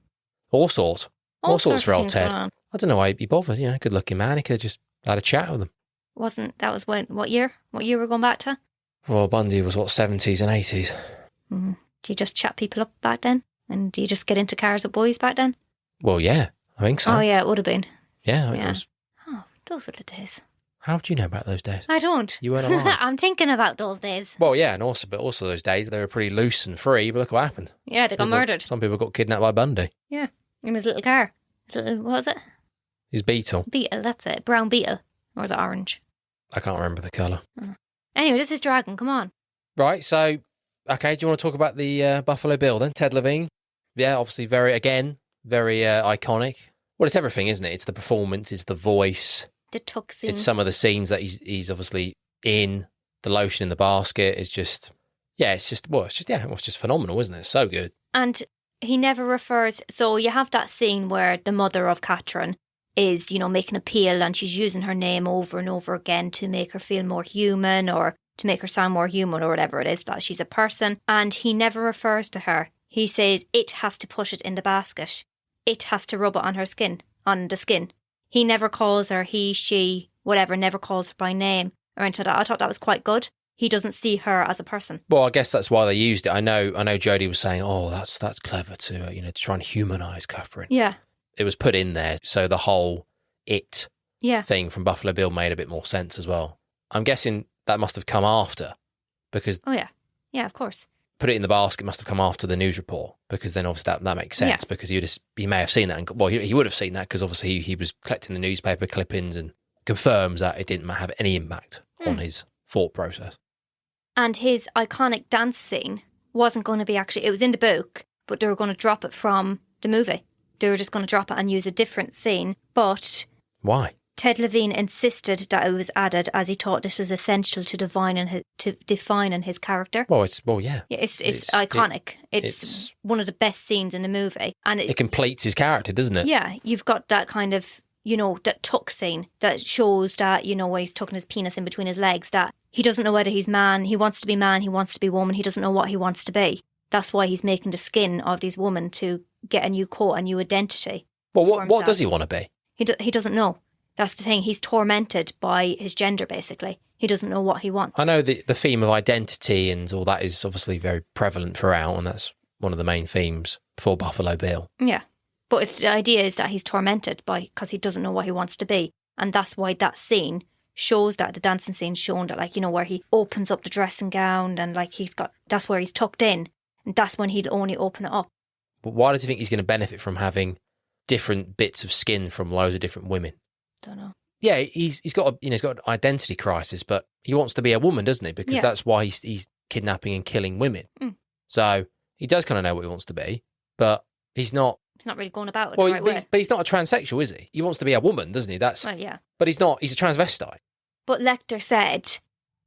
A: All sorts. All sorts for
B: of
A: old
B: things
A: Ted.
B: going on.
A: I don't know why he bothered. Good looking man. He could have just had a chat with them.
B: That was what year? What year we're going back to?
A: Well, Bundy was 70s and 80s.
B: Mm-hmm. Do you just chat people up back then? And do you just get into cars with boys back then?
A: Well, yeah, I think so.
B: Oh yeah, it would have been.
A: Yeah, I think
B: Yeah.
A: it was.
B: Oh, those were the days.
A: How do you know about those days?
B: I don't.
A: You weren't alive.
B: I'm thinking about those days.
A: Well, yeah, and also those days they were pretty loose and free. But look what happened.
B: Yeah, they got murdered.
A: Some people got kidnapped by Bundy.
B: Yeah, in his little car. What was it?
A: His Beetle.
B: Beetle, that's it. Brown Beetle. Or was it orange?
A: I can't remember the colour.
B: Anyway, this is Dragon. Come on.
A: Right, so, okay, do you want to talk about the Buffalo Bill then? Ted Levine? Yeah, obviously very iconic. Well, it's everything, isn't it? It's the performance, it's the voice,
B: The tuck scene.
A: it's some of the scenes that he's obviously in, the lotion in the basket is just, it's just phenomenal, isn't it? It's so good.
B: And he never refers. So you have that scene where the mother of Catherine is, making an appeal, and she's using her name over and over again to make her feel more human, or to make her sound more human, or whatever it is, that she's a person. And he never refers to her. He says it has to put it in the basket. It has to rub it on the skin. He never calls her he, she, whatever, never calls her by name or anything like that. I thought that was quite good. He doesn't see her as a person.
A: Well, I guess that's why they used it. I know Jodie was saying, oh, that's clever to try and humanise Catherine.
B: Yeah.
A: It was put in there, so the whole it
B: Yeah.
A: thing from Buffalo Bill made a bit more sense as well. I'm guessing that must have come after, because
B: Oh, yeah. Yeah, of course.
A: put it in the basket must have come after the news report, because then obviously that makes sense, because he may have seen that, he would have seen that, because obviously he was collecting the newspaper clippings and confirms that it didn't have any impact on his thought process.
B: And his iconic dance scene wasn't going to be it was in the book, but they were going to drop it from the movie. They were just going to drop it and use a different scene. But
A: Why?
B: Ted Levine insisted that it was added, as he thought this was essential to defining his character.
A: Yeah.
B: Yeah, it's iconic. It's one of the best scenes in the movie. And
A: It completes his character, doesn't it?
B: yeah, you've got that kind of, that tuck scene that shows that, when he's tucking his penis in between his legs, that he doesn't know whether he's man, he wants to be man, he wants to be woman, he doesn't know what he wants to be. That's why he's making the skin of these women to get a new coat, a new identity.
A: Well,
B: for
A: what
B: himself.
A: does he want to be?
B: He doesn't know. That's the thing. He's tormented by his gender, basically. He doesn't know what he wants.
A: I know the theme of identity and all that is obviously very prevalent throughout, and that's one of the main themes for Buffalo Bill.
B: Yeah. But the idea is that he's tormented because he doesn't know what he wants to be. And that's why that scene shows that, the dancing scene shown that, where he opens up the dressing gown and that's where he's tucked in. And that's when he'd only open it up.
A: But why does he think he's going to benefit from having different bits of skin from loads of different women?
B: Don't know.
A: Yeah, he's got an identity crisis, but he wants to be a woman, doesn't he? Because
B: Yeah.
A: that's why he's kidnapping and killing women.
B: Mm.
A: So he does kind of know what he wants to be, but he's not.
B: He's not really going about it
A: Well,
B: the right way.
A: but he's not a transsexual, is he? He wants to be a woman, doesn't he?
B: Well, yeah.
A: But he's not. He's a transvestite.
B: But Lecter said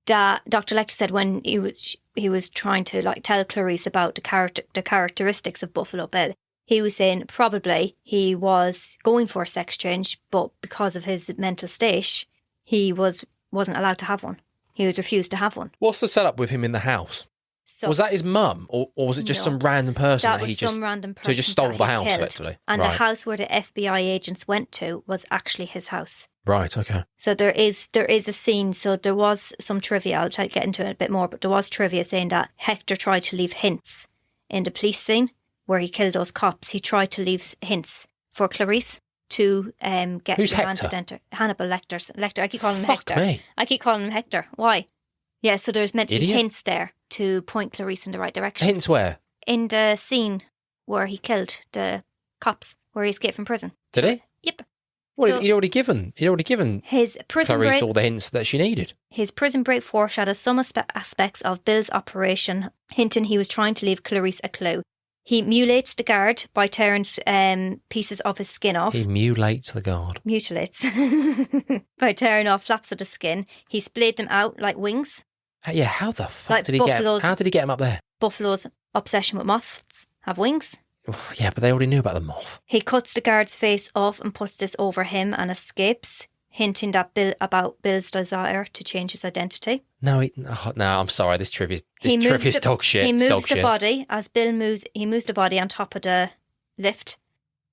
B: that Dr. Lecter said when he was trying to like tell Clarice about the characteristics of Buffalo Bill, he was saying probably he was going for a sex change, but because of his mental state, he wasn't allowed to have one. He was refused to have one.
A: What's the setup with him in the house?
B: So,
A: was that his mum, or was it just some random person
B: that
A: that he
B: was
A: just
B: some random person
A: so he just stole
B: that
A: the
B: he
A: house
B: killed.
A: effectively?
B: And
A: Right.
B: the house where the FBI agents went to was actually his house.
A: Right. Okay.
B: So there is a scene. So there was some trivia. I'll try to get into it a bit more, but there was trivia saying that Hector tried to leave hints in the police scene where he killed those cops. He tried to leave hints for Clarice to get
A: Who's
B: the man
A: Hector?
B: to enter. Hannibal Lecter. Lecter. I keep calling him
A: Fuck
B: Hector.
A: me.
B: I keep calling him Hector. Why? Yeah. So there's meant to be
A: Idiot.
B: hints there to point Clarice in the right direction.
A: Hints where?
B: In the scene where he killed the cops, where he escaped from prison.
A: Did he?
B: Yep.
A: Well,
B: So-
A: he'd already given
B: His prison
A: Clarice
B: break.
A: all the hints that she needed.
B: His prison break foreshadows some aspects of Bill's operation, hinting he was trying to leave Clarice a clue. He mutilates the guard by tearing pieces of his skin off.
A: He mutilates the guard.
B: Mutilates. By tearing off flaps of the skin. He splayed them out like wings.
A: Yeah, how the fuck
B: Like
A: did he get?
B: buffaloes.
A: How did he get him up there?
B: Buffalo's obsession with moths have wings.
A: Yeah, but they already knew about the moth.
B: He cuts the guard's face off and puts this over him escapes, hinting that Bill's desire to change his identity.
A: No, I'm sorry. This trivia's
B: He moves
A: dog shit.
B: He
A: It's
B: moves
A: dog
B: the
A: shit.
B: body as Bill moves. He moves the body on top of the lift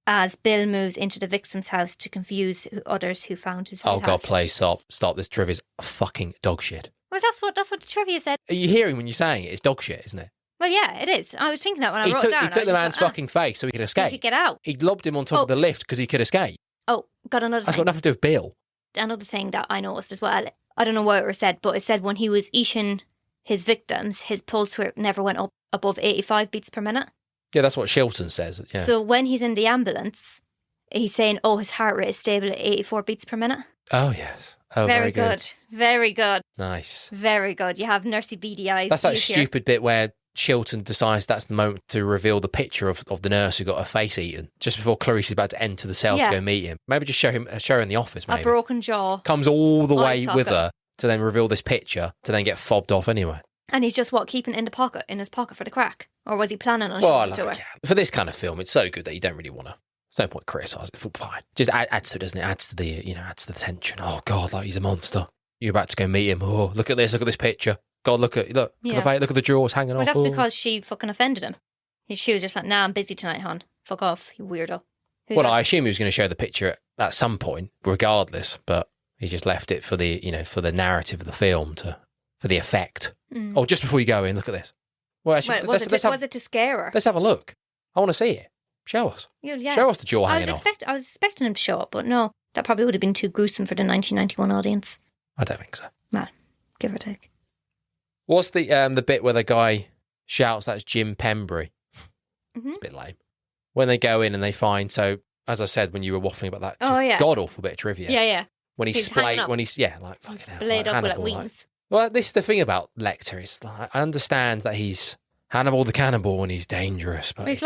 B: as Bill moves into the victim's house to confuse others who found his.
A: Oh God,
B: house.
A: please stop! This trivia's fucking dog shit.
B: Well, that's what the trivia said.
A: Are you hearing when you're saying it? It's dog shit, isn't it?
B: Well, yeah, it is. I was thinking that when I wrote it down.
A: He took the man's fucking face so he could
B: He
A: escape.
B: could get out.
A: He lobbed him on top of the lift because he could escape.
B: Oh, got another
A: That's
B: thing.
A: got nothing to do with Bill.
B: Another thing that I noticed as well. I don't know what it was said, but it said when he was eating his victims, his pulse rate never went up above 85 beats per minute.
A: Yeah, that's what Shilton says. Yeah.
B: So when he's in the ambulance, he's saying, "Oh, his heart rate is stable at 84 beats per minute."
A: Oh yes. Oh,
B: very good. Very good.
A: Nice.
B: Very good. You have nursey beady eyes.
A: That's that
B: Use your-
A: stupid bit where Shilton decides that's the moment to reveal the picture of the nurse who got her face eaten just before Clarice is about to enter the cell to
B: Yeah.
A: go meet him. Maybe just show her in the office.
B: A
A: Maybe
B: broken jaw.
A: comes all the
B: eye
A: way with
B: socket.
A: her to then reveal this picture to then get fobbed off anyway.
B: And he's just keeping it in his pocket for the crack, or was he planning on showing it to her?
A: For this kind of film, it's so good that you don't really want to. There's no point criticising it. Fine, just adds to it, doesn't it? Adds to the tension. Oh God, like he's a monster. You're about to go meet him. Oh, look at this picture. God, look at the face, look at the drawers hanging
B: Well,
A: off.
B: that's
A: Oh.
B: because she fucking offended him. She was just like, "Nah, I'm busy tonight, hon. Fuck off, you weirdo." Who's
A: Well,
B: that?
A: I assume he was going to show the picture at some point, regardless, but he just left it for the narrative of the film for the effect.
B: Mm.
A: Oh, just before you go in, look at this. Well, actually,
B: Well, was it to scare her?
A: let's have a look. I want to see it. Show us.
B: Yeah.
A: Show us the jaw
B: I was
A: hanging off.
B: I was expecting him to show up, but no, that probably would have been too gruesome for the 1991 audience.
A: I don't think so.
B: Nah, give or take.
A: What's the bit where the guy shouts that's Jim Pembury?
B: Mm-hmm.
A: It's a bit lame. When they go in and they find, so as I said when you were waffling about that,
B: Oh, yeah.
A: god awful bit of trivia.
B: Yeah.
A: When he's
B: He's hanging
A: splayed,
B: up.
A: when he's like fucking
B: He's
A: hell,
B: splayed up with
A: Hannibal,
B: wings.
A: Well, this is the thing about Lecter. Is like, I understand that he's Hannibal the cannibal and he's dangerous, but
B: He's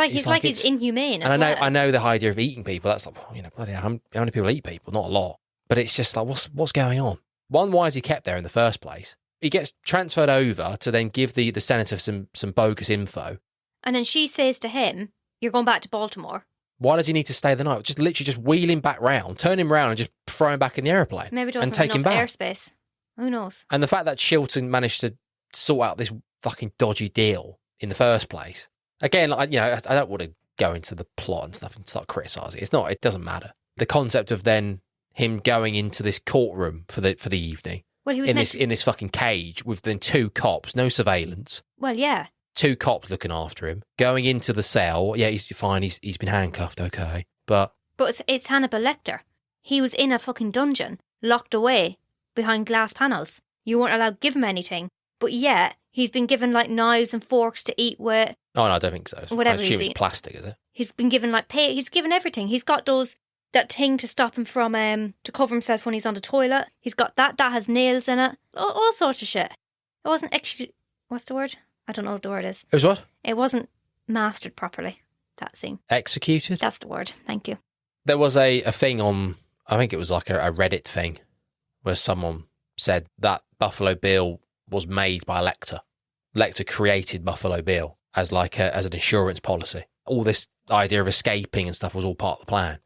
B: inhumane as
A: and
B: well.
A: I know the idea of eating people. That's like, bloody hell, how many people eat people? Not a lot. But it's just like, what's going on? One, why is he kept there in the first place? He gets transferred over to then give the senator some bogus info.
B: And then she says to him, "You're going back to Baltimore."
A: Why does he need to stay the night? Just literally just wheel him back round, turn him round and just throw him back in the aeroplane.
B: Maybe there
A: and
B: wasn't
A: take him
B: enough
A: back.
B: airspace. Who knows?
A: And the fact that Shilton managed to sort out this fucking dodgy deal in the first place. Again, I don't want to go into the plot and stuff and start criticising. It doesn't matter. The concept of then him going into this courtroom for the evening.
B: Well, he was
A: in this fucking cage with then two cops, no surveillance,
B: Well, yeah.
A: two cops looking after him, going into the cell. Yeah, he's fine. He's been handcuffed. Okay, but
B: It's Hannibal Lecter. He was in a fucking dungeon, locked away behind glass panels. You weren't allowed to give him anything, but yet he's been given like knives and forks to eat with.
A: oh no, I don't think so.
B: Whatever
A: I
B: he's
A: assume it's
B: eating.
A: plastic, is it?
B: He's been given he's given everything. He's got that thing to stop him from to cover himself when he's on the toilet. He's got that has nails in it. All sorts of shit. It wasn't what's the word? I don't know what the word is.
A: It was what?
B: It wasn't mastered properly, that scene.
A: Executed?
B: That's the word. Thank you.
A: There was a thing on, I think it was like a Reddit thing, where someone said that Buffalo Bill was made by Lecter. Lecter created Buffalo Bill as as an insurance policy. All this idea of escaping and stuff was all part of the plan.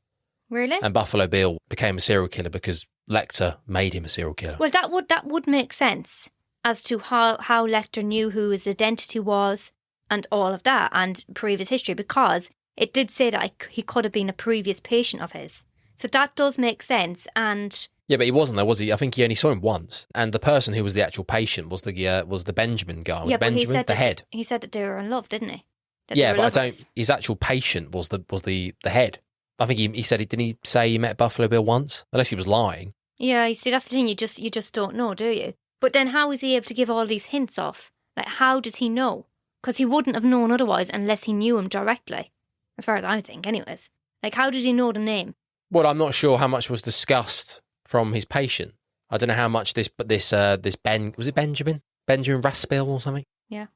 B: Really?
A: And Buffalo Bill became a serial killer because Lecter made him a serial killer.
B: Well, that would make sense as to how Lecter knew who his identity was and all of that and previous history, because it did say that he could have been a previous patient of his. So that does make sense. And
A: yeah, but he wasn't there, was he? I think he only saw him once. And the person who was the actual patient was the Benjamin guy. Was Benjamin
B: he said
A: the head?
B: He said that they were in love, didn't he?
A: Yeah, but his actual patient was the head. I think he said, didn't he say he met Buffalo Bill once? Unless he was lying.
B: Yeah, you see, that's the thing. You just don't know, do you? But then how is he able to give all these hints off? Like, how does he know? Because he wouldn't have known otherwise unless he knew him directly. As far as I think, anyways. Like, how did he know the name?
A: Well, I'm not sure how much was discussed from his patient. I don't know how much this Ben, was it Benjamin Raspill or something?
B: Yeah,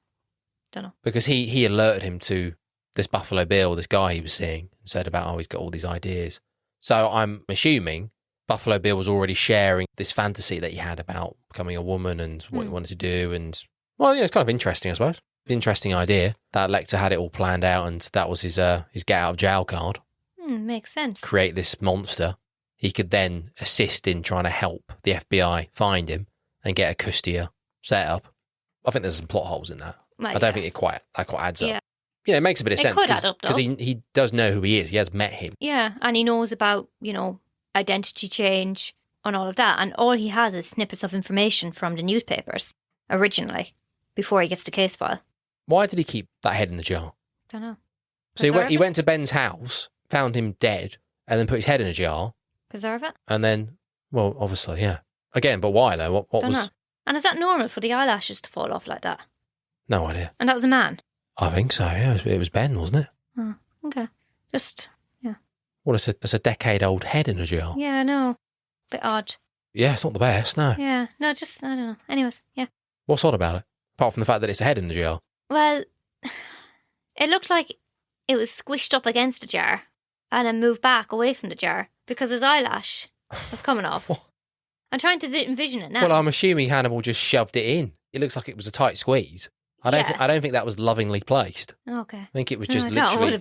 B: don't know.
A: Because he alerted him to this Buffalo Bill, this guy he was seeing, and said about, he's got all these ideas. So I'm assuming Buffalo Bill was already sharing this fantasy that he had about becoming a woman and what he wanted to do. And, well, it's kind of interesting, I suppose. Interesting idea that Lecter had it all planned out, and that was his get out of jail card.
B: Makes sense.
A: Create this monster. He could then assist in trying to help the FBI find him and get a custody set up. I think there's some plot holes in that.
B: Well,
A: I don't think it quite adds up.
B: Yeah,
A: it makes a bit of sense
B: could add up,
A: because he does know who he is. He has met him.
B: Yeah, and he knows about, identity change and all of that. And all he has is snippets of information from the newspapers originally before he gets the case file.
A: Why did he keep that head in the jar?
B: Don't know.
A: So he went to Ben's house, found him dead, and then put his head in a jar.
B: Preserve it?
A: And then, well, obviously, yeah. Again, but why though? What was...
B: know. And is that normal for the eyelashes to fall off like that?
A: No idea.
B: And that was a man?
A: I think so, yeah. It was Ben, wasn't it?
B: Oh, okay. Yeah.
A: Well, it's a decade-old head in a jar.
B: Yeah, I know. Bit odd.
A: Yeah, it's not the best, no.
B: Yeah, no, I don't know. Anyways, yeah.
A: What's odd about it? Apart from the fact that it's a head in the jar.
B: Well, it looked like it was squished up against the jar and then moved back away from the jar because his eyelash was coming off. I'm trying to envision it now.
A: Well, I'm assuming Hannibal just shoved it in. It looks like it was a tight squeeze. I don't think that was lovingly placed.
B: Okay.
A: I think it was just literally,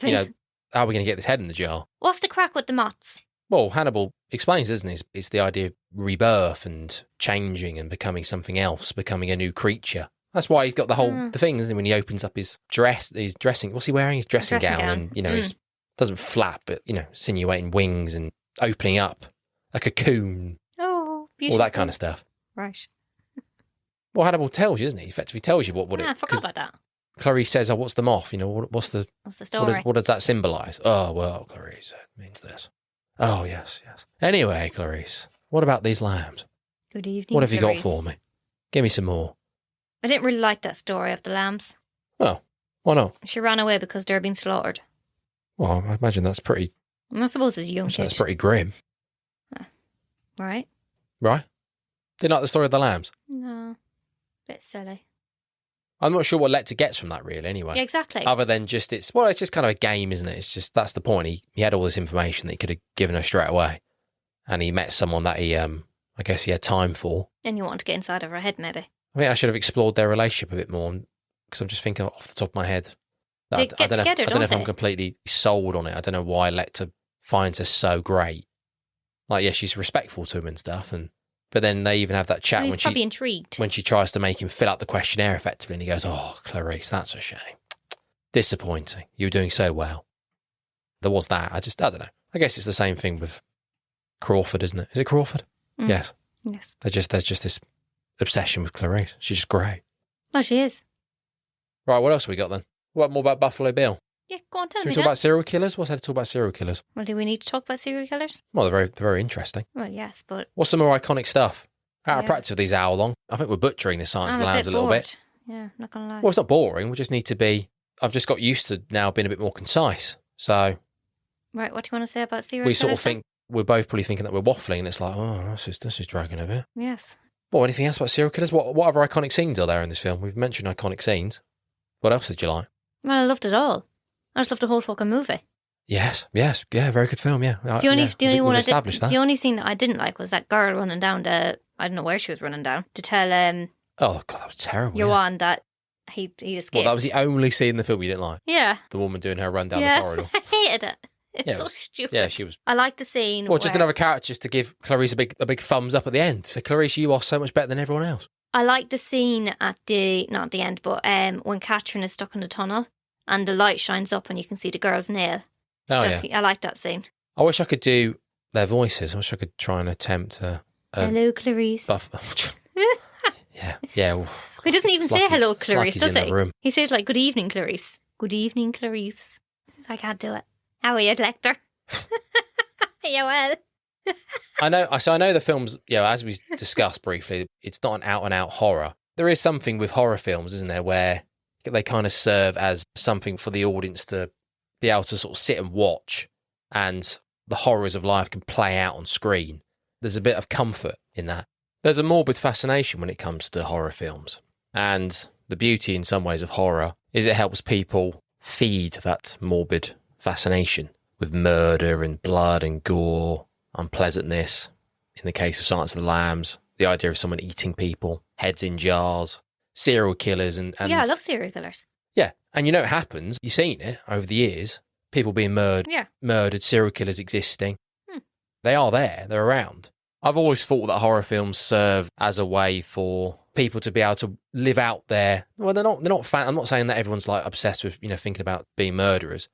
A: how are we going to get this head in the jar?
B: What's the crack with the moths?
A: Well, Hannibal explains, doesn't he? It's the idea of rebirth and changing and becoming something else, becoming a new creature. That's why he's got the whole the thing, isn't he? When he opens up his dressing, what's he wearing? His dressing gown. And, it doesn't flap, but, insinuating wings and opening up a cocoon.
B: Oh, beautiful.
A: All that kind of stuff.
B: Right.
A: Well, Hannibal tells you, doesn't he? Effectively tells you what
B: I forgot about that.
A: Clarice says, what's the moth? What's the
B: story?
A: What does that symbolise? Oh, well, Clarice, it means this. Oh, yes. Anyway, Clarice, what about these lambs?
B: Good evening,
A: What have you got
B: Clarice.
A: for me? Give me some more.
B: I didn't really like that story of the lambs.
A: Oh, why not?
B: She ran away because they're being slaughtered.
A: Well, I imagine that's pretty...
B: I suppose it's a young kid.
A: That's pretty grim.
B: Right?
A: Right? Didn't like the story of the lambs?
B: No. Bit silly.
A: I'm not sure what Lecter gets from that, really, anyway.
B: Yeah, exactly.
A: Other than just, it's just kind of a game, isn't it? It's just, that's the point. He had all this information that he could have given her straight away. And he met someone that he, I guess he had time for.
B: And you want to get inside of her head, maybe.
A: I think I should have explored their relationship a bit more, because I'm just thinking off the top of my head.
B: They get together,
A: I don't know if I'm completely sold on it. I don't know why Lecter finds her so great. Like, yeah, she's respectful to him and stuff, but then they even have that chat
B: he's probably intrigued.
A: When she tries to make him fill out the questionnaire effectively, and he goes, "Oh, Clarice, that's a shame. Disappointing. You were doing so well." There was that. I don't know. I guess it's the same thing with Crawford, isn't it? Is it Crawford? Yes.
B: Yes.
A: There's just this obsession with Clarice. She's just great.
B: Oh, she is.
A: Right, what else have we got then? What more about Buffalo Bill?
B: Yeah, go on, tell
A: Should
B: me
A: we talk about serial killers? What's there to talk about serial killers?
B: Well, do we need to talk about serial killers?
A: Well, they're very interesting.
B: Well, yes, but...
A: What's some more iconic stuff? Out of practice with these hour long. I think we're butchering the Silence of the Lambs a little bit.
B: Yeah, not going to lie.
A: Well, it's not boring. We just need to be... I've just got used to now being a bit more concise. So...
B: Right, what do you want to say about serial
A: we
B: killers?
A: sort of think... We're both probably thinking that we're waffling, and it's like, oh, this is dragging a bit.
B: Yes.
A: Well, anything else about serial killers? What other iconic scenes are there in this film? We've mentioned iconic scenes. What else did you like?
B: Well, I loved it all. I just loved the whole fucking movie.
A: Yes, yeah, very good film, yeah.
B: The only scene that I didn't like was that girl running down I don't know where she was running down, to tell
A: oh, God, that was terrible.
B: Johan that he escaped.
A: Well, that was the only scene in the film you didn't like?
B: Yeah.
A: The woman doing her run down the corridor.
B: I hated it. It's so stupid.
A: Yeah, she was.
B: I liked the scene.
A: Well, just another character just to give Clarice a big thumbs up at the end. So, Clarice, you are so much better than everyone else.
B: I liked the scene not at the end, but when Catherine is stuck in the tunnel and the light shines up and you can see the girl's nail. I liked that scene.
A: I wish I could do their voices. I wish I could try and attempt
B: hello, Clarice.
A: Yeah. Well,
B: he doesn't even say hello, Clarice, does he? He says, like, good evening, Clarice. Good evening, Clarice. I can't do it. How are you, Lecter? Yeah, well.
A: I know the film's, as we discussed briefly, it's not an out-and-out horror. There is something with horror films, isn't there, where they kind of serve as something for the audience to be able to sort of sit and watch, and the horrors of life can play out on screen. There's a bit of comfort in that. There's a morbid fascination when it comes to horror films. And the beauty in some ways of horror is it helps people feed that morbid fascination with murder and blood and gore, unpleasantness. In the case of Silence of the Lambs, the idea of someone eating people, heads in jars, serial killers and
B: yeah, I love serial killers.
A: Yeah, and it happens. You've seen it over the years. People being murdered, serial killers existing. They are there. They're around. I've always thought that horror films serve as a way for people to be able to live out their. Well, they're not. I'm not saying that everyone's like obsessed with thinking about being murderers,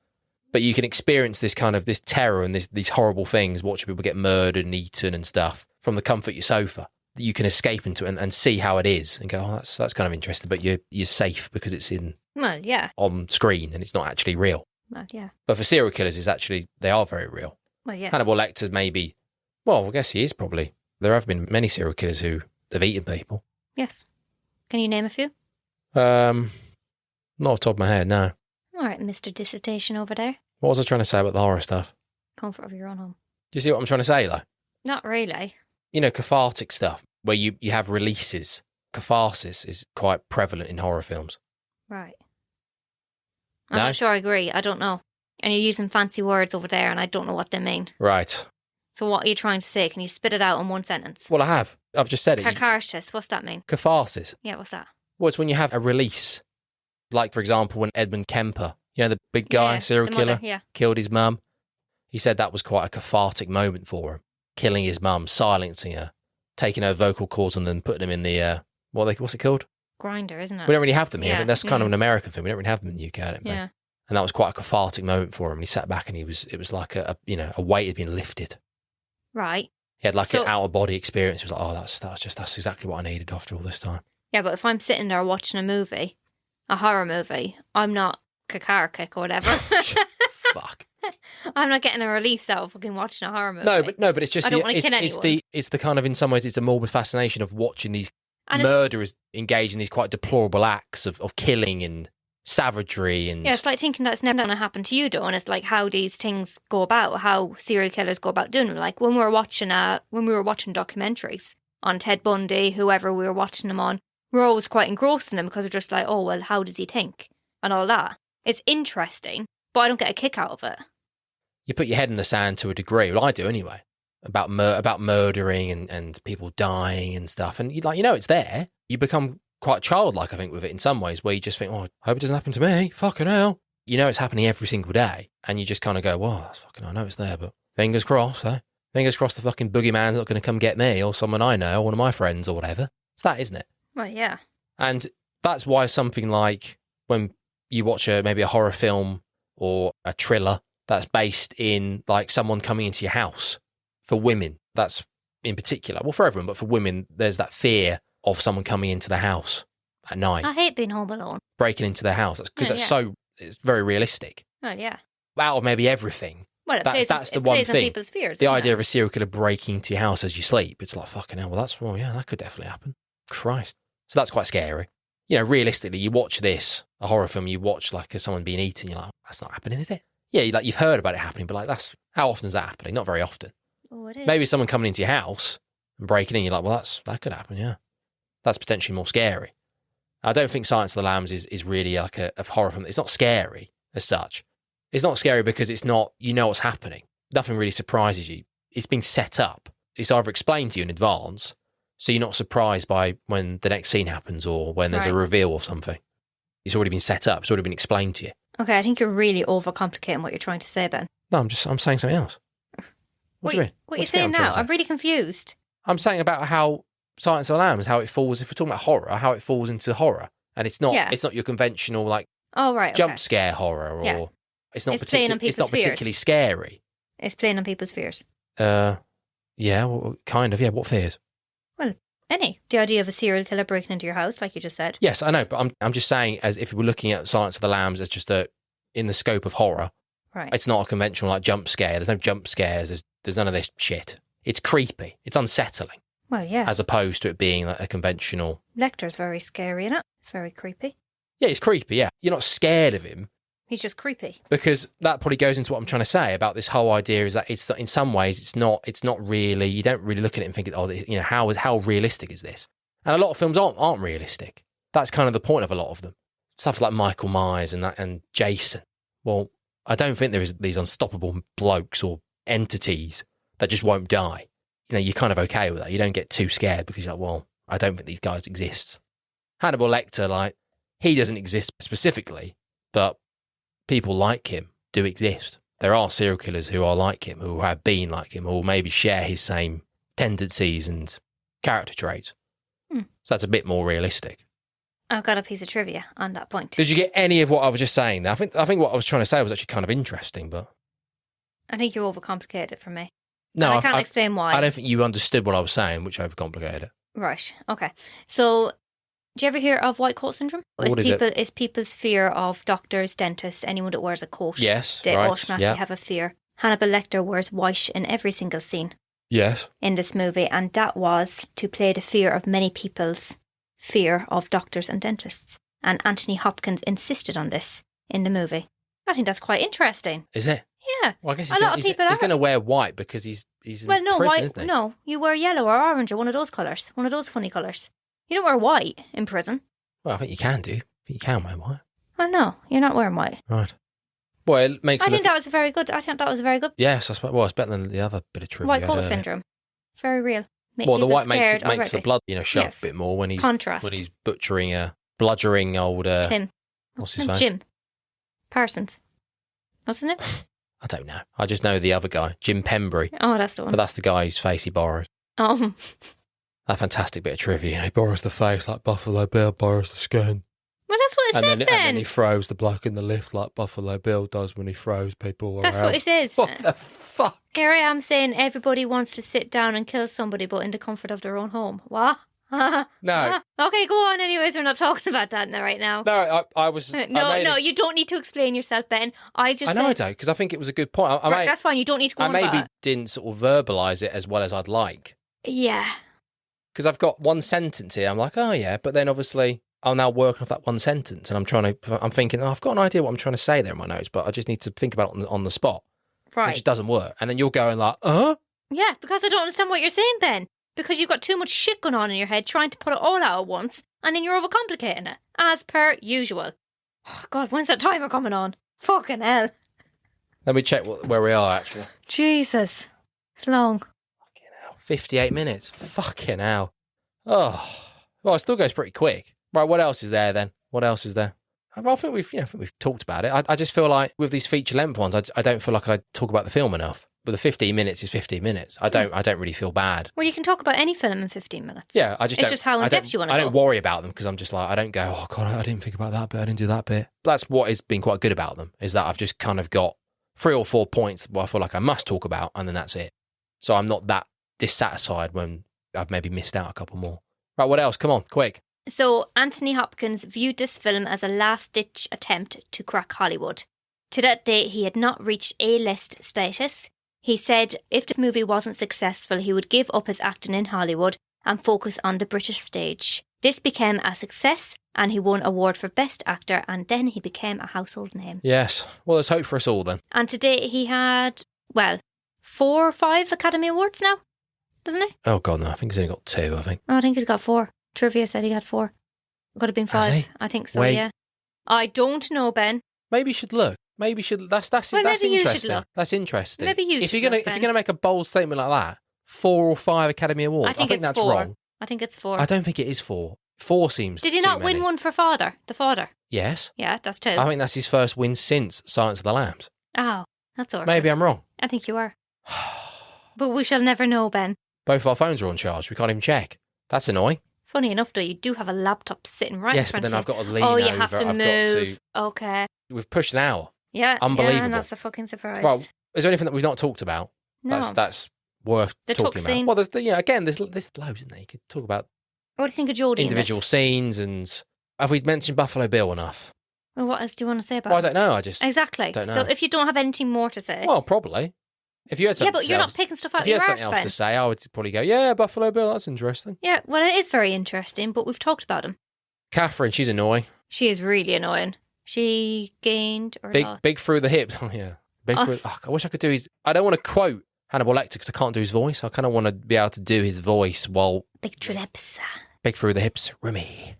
A: but you can experience this kind of this terror and these horrible things, watching people get murdered and eaten and stuff from the comfort of your sofa. That you can escape into and see how it is and go, oh, that's kind of interesting, but you're safe because it's on screen and it's not actually real. But for serial killers, they are very real.
B: Well, yes.
A: Hannibal Lecter's maybe. Well, I guess he is probably. There have been many serial killers who have eaten people.
B: Yes. Can you name a few?
A: Not off the top of my head, no.
B: All right, Mr. Dissertation over there.
A: What was I trying to say about the horror stuff?
B: Comfort of your own home.
A: Do you see what I'm trying to say, though?
B: Not really.
A: Cathartic stuff, where you have releases. Catharsis is quite prevalent in horror films.
B: Right. I'm not sure I agree. I don't know. And you're using fancy words over there, and I don't know what they mean.
A: Right.
B: So what are you trying to say? Can you spit it out in one sentence?
A: Well, I have. I've just said it.
B: Catharsis, what's that mean?
A: Catharsis.
B: Yeah, what's that?
A: Well, it's when you have a release. Like, for example, when Edmund Kemper, the big guy, serial killer, killed his mum. He said that was quite a cathartic moment for him. Killing his mum, silencing her, taking her vocal cords and then putting them in the, what's it called?
B: Grinder, isn't it?
A: We don't really have them here. Yeah. That's kind of an American thing. We don't really have them in the UK, I don't think.
B: Yeah.
A: And that was quite a cathartic moment for him. He sat back and it was like a weight had been lifted.
B: Right.
A: He had an out-of-body experience. He was like, oh, that's exactly what I needed after all this time.
B: Yeah, but if I'm sitting there watching a movie, a horror movie, I'm not cathartic or whatever.
A: Fuck.
B: I'm not getting a release out of fucking watching a horror movie.
A: No, but it's just
B: I don't want to kill anyone.
A: It's the kind of, in some ways, it's a morbid fascination of watching these murderers engage in these quite deplorable acts of killing and savagery and.
B: Yeah, it's like thinking that's never going to happen to you, though, and it's like how these things go about, how serial killers go about doing them. Like when we were watching documentaries on Ted Bundy, whoever we were watching them on, we're always quite engrossed in them because we're just like, oh well, how does he think and all that. It's interesting, but I don't get a kick out of it.
A: You put your head in the sand to a degree. Well, I do anyway. About murdering and people dying and stuff, and it's there. You become quite childlike, I think, with it in some ways, where you just think, oh, I hope it doesn't happen to me. Fucking hell. It's happening every single day, and you just kind of go, well, that's fucking, I know it's there, but fingers crossed, eh? Fingers crossed the fucking boogeyman's not going to come get me or someone I know or one of my friends or whatever. It's that, isn't it?
B: Well, yeah.
A: And that's why something like when you watch maybe a horror film or a thriller that's based in like someone coming into your house, for women, that's in particular, well, for everyone, but for women, there's that fear of someone coming into the house at night.
B: I hate being home alone.
A: Breaking into their house. That's because it's very realistic.
B: Oh, yeah.
A: Out of maybe everything.
B: Well,
A: that's the one thing.
B: People's fears,
A: the idea of a serial killer breaking into your house as you sleep, it's like, fucking hell, that could definitely happen. Christ. So that's quite scary. Realistically, you watch a horror film, you watch like someone being eaten, you're like, that's not happening, is it? Yeah, you've heard about it happening, but like how often is that happening? Not very often.
B: Oh, it is.
A: Maybe someone coming into your house and breaking in, you're like, well, that could happen, yeah. That's potentially more scary. I don't think Silence of the Lambs is really like a horror film. It's not scary as such. It's not scary because it's not, you know what's happening. Nothing really surprises you. It's being set up. It's either explained to you in advance, so you're not surprised by when the next scene happens or when there's a reveal of something. It's already been set up. It's already been explained to you.
B: Okay, I think you're really overcomplicating what you're trying to say, Ben.
A: No, I'm saying something else. What do you mean?
B: What are you saying now? I'm really confused.
A: I'm saying about how Silence of the Lambs, how it falls, if we're talking about horror, how it falls into horror. And it's not your conventional like jump scare horror or it's not particularly scary.
B: It's playing on people's fears.
A: Yeah, well, kind of. Yeah, what fears?
B: Well, any. The idea of a serial killer breaking into your house, like you just said.
A: Yes, I know, but I'm just saying, as if we were looking at Silence of the Lambs as just in the scope of horror.
B: Right.
A: It's not a conventional like jump scare. There's no jump scares. There's none of this shit. It's creepy. It's unsettling.
B: Well, yeah.
A: As opposed to it being like a conventional.
B: Lecter's very scary, isn't it? Very creepy.
A: Yeah, he's creepy. Yeah, you're not scared of him.
B: He's just creepy.
A: Because that probably goes into what I'm trying to say about this whole idea is that it's in some ways it's not really, you don't really look at it and think, how realistic is this? And a lot of films aren't realistic. That's kind of the point of a lot of them. Stuff like Michael Myers and Jason. Well, I don't think there is these unstoppable blokes or entities that just won't die. You're kind of okay with that. You don't get too scared because you're like, well, I don't think these guys exist. Hannibal Lecter, he doesn't exist specifically, but people like him do exist. There are serial killers who are like him, who have been like him, or maybe share his same tendencies and character traits. So that's a bit more realistic.
B: I've got a piece of trivia on that point.
A: Did you get any of what I was just saying there? I think what I was trying to say was actually kind of interesting, but...
B: I think you overcomplicated it for me.
A: No,
B: I can't explain why.
A: I don't think you understood what I was saying, which overcomplicated it.
B: Right, okay. So... do you ever hear of white coat syndrome?
A: What is it?
B: It's people's fear of doctors, dentists, anyone that wears a coat.
A: Yes,
B: they automatically have a fear. Hannibal Lecter wears white in every single scene.
A: Yes.
B: In this movie, and that was to play the fear of many people's fear of doctors and dentists. And Anthony Hopkins insisted on this in the movie. I think that's quite interesting.
A: Is it?
B: Yeah.
A: Well, I guess he's going to wear white because he's in prison,
B: white.
A: Isn't he?
B: No, you wear yellow or orange or one of those colours, one of those funny colours. You don't wear white in prison.
A: Well, I think you can do. I think you can wear white.
B: Well, no, you're not wearing white.
A: Right. Well, it makes.
B: I think that was very good.
A: Yes, I suppose. Well, it's better than the other bit of trivia.
B: White coat syndrome. Very real.
A: The white makes the blood, show up a bit more when he's butchering a bludgering old.
B: Tim.
A: What's his name?
B: Jim Parsons. What's his name?
A: I don't know. I just know the other guy, Jim Pembry.
B: Oh, that's the one.
A: But that's the guy whose face he borrows.
B: Oh.
A: That fantastic bit of trivia. He borrows the face like Buffalo Bill borrows the skin.
B: Well, that's what it said then.
A: And then he throws the bloke in the lift like Buffalo Bill does when he throws people around.
B: That's what it says.
A: What the fuck?
B: Here I am saying everybody wants to sit down and kill somebody, but in the comfort of their own home. What?
A: No.
B: Okay, go on anyways. We're not talking about that right now.
A: No, I was...
B: No, you don't need to explain yourself, Ben. I know
A: I don't, because I think it was a good point.
B: That's fine, you don't need to go on about it.
A: I maybe didn't sort of verbalise it as well as I'd like.
B: Yeah.
A: Because I've got one sentence here. I'm like, oh yeah, but then obviously I'll now work off that one sentence, and I'm thinking, I've got an idea what I'm trying to say there in my notes, but I just need to think about it on the spot.
B: Right.
A: It just doesn't work. And then you're going like,
B: Yeah, because I don't understand what you're saying, Ben. Because you've got too much shit going on in your head trying to put it all out at once, and then you're overcomplicating it, as per usual. Oh, God, when's that timer coming on? Fucking hell.
A: Let me check where we are, actually.
B: Jesus. It's long.
A: 58 minutes. Fucking hell. Oh. Well, it still goes pretty quick. Right, what else is there then? What else is there? Well, I think we've talked about it. I just feel like with these feature-length ones, I don't feel like I talk about the film enough. But the 15 minutes is 15 minutes. I don't really feel bad.
B: Well, you can talk about any film in 15 minutes.
A: Yeah, it's just
B: how in-depth you want to go.
A: I don't worry about them because I'm just like, I don't go, oh God, I didn't think about that bit, I didn't do that bit. That's what has been quite good about them, is that I've just kind of got 3 or 4 points where I feel like I must talk about, and then that's it. So I'm not that dissatisfied when I've maybe missed out a couple more. Right, what else? Come on, quick.
B: So Anthony Hopkins viewed this film as a last-ditch attempt to crack Hollywood. To that date, he had not reached A-list status. He said if this movie wasn't successful, he would give up his acting in Hollywood and focus on the British stage. This became a success, and he won an award for Best Actor, and then he became a household name.
A: Yes. Well, there's hope for us all then.
B: And to date, he had, 4 or 5 Academy Awards now, doesn't he?
A: Oh, God, no. I think he's only got 2, I think.
B: Oh, I think he's got 4. Trivia said he had 4. Could have been 5.
A: Has he?
B: I think so,
A: Wait.
B: yeah. I don't know, Ben.
A: Maybe you should look. Maybe you should. That's
B: Well, maybe you should
A: interesting.
B: look.
A: That's interesting.
B: Maybe you
A: if
B: should
A: you're
B: look,
A: if you're
B: Ben.
A: gonna make a bold statement like that, 4 or 5 Academy Awards.
B: I think it's
A: that's
B: 4.
A: wrong.
B: I think it's 4.
A: I don't think it is 4. 4 seems.
B: Did he
A: too
B: not win
A: many.
B: one for Father? The Father?
A: Yes.
B: Yeah, that's 2.
A: I think that's his first win since Silence of the Lambs.
B: Oh, that's all right.
A: Maybe I'm wrong.
B: I think you are. But we shall never know, Ben.
A: Both our phones are on charge. We can't even check. That's annoying.
B: Funny enough, though, you do have a laptop sitting right in
A: Yes, but
B: front
A: then
B: of
A: I've got to lean
B: you. Oh,
A: over.
B: you have to
A: I've
B: move.
A: got to.
B: Okay.
A: We've pushed an hour.
B: Yeah.
A: Unbelievable.
B: Yeah, and that's a fucking surprise.
A: Well, is there anything that we've not talked about?
B: no.
A: That's worth
B: The
A: talking
B: tuck
A: about.
B: scene.
A: Well, there's loads, isn't there? You could talk about
B: What do you think of Jodie
A: individual
B: in this?
A: scenes, and have we mentioned Buffalo Bill enough?
B: Well, what else do you want to say about
A: Well, I
B: it?
A: don't know. I just
B: Exactly.
A: don't know.
B: So if you don't have anything more to say...
A: well, probably. If you had
B: yeah,
A: something,
B: but you're not
A: else,
B: picking stuff
A: if
B: out
A: you
B: your
A: had
B: arse,
A: something else
B: Ben.
A: to say, I would probably go, yeah, Buffalo Bill. That's interesting.
B: Yeah, well, it is very interesting, but we've talked about him.
A: Catherine, she's annoying.
B: She is really annoying. She gained or lost.
A: Big through the hips. Oh yeah, big through. Oh, I wish I could do his. I don't want to quote Hannibal Lecter because I can't do his voice. I kind of want to be able to do his voice while
B: Big trips.
A: big through the hips, Remy.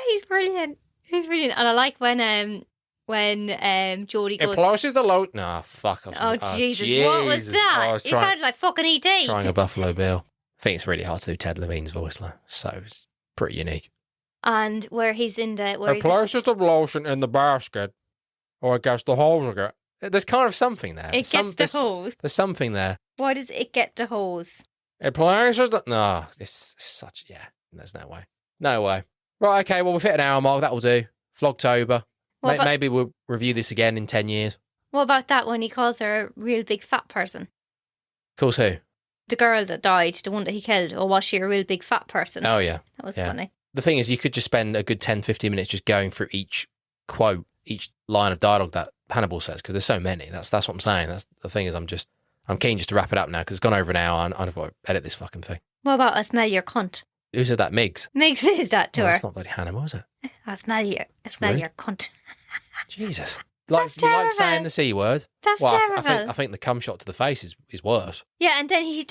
B: He's brilliant. He's brilliant, and I like when Jodie
A: It
B: goes.
A: flushes the load. Nah, fuck.
B: Oh Jesus! What was that?
A: I was
B: He sounded like fucking ET.
A: trying a Buffalo Bill. I think it's really hard to do Ted Levine's voice, though. So it's pretty unique.
B: And where he's in the
A: It places the lotion in the basket, or it gets the hose again. There's kind of something there.
B: It gets the hose.
A: There's something there.
B: Why does it get the hose?
A: It places the... No, it's such... Yeah, there's no way. No way. Right, okay, well, we've hit an hour mark. That'll do. Flogtober. Maybe we'll review this again in 10 years.
B: What about that when he calls her a real big fat person?
A: Calls who?
B: The girl that died, the one that he killed. Or was she a real big fat person?
A: Oh, yeah.
B: That was
A: Yeah.
B: funny.
A: The thing is, you could just spend a good 10, 15 minutes just going through each quote, each line of dialogue that Hannibal says, because there's so many. That's what I'm saying. That's the thing is, I'm keen just to wrap it up now, because it's gone over an hour, and I've got to edit this fucking thing.
B: What about I smell your cunt?
A: Who said that? Miggs?
B: Miggs says that to
A: Oh,
B: her.
A: that's not bloody Hannibal, is it?
B: I smell your
A: Rude.
B: cunt.
A: Jesus.
B: That's
A: You like
B: terrible.
A: saying the C word?
B: That's
A: Well,
B: terrible.
A: I think the cum shot to the face is worse.
B: Yeah, and then he.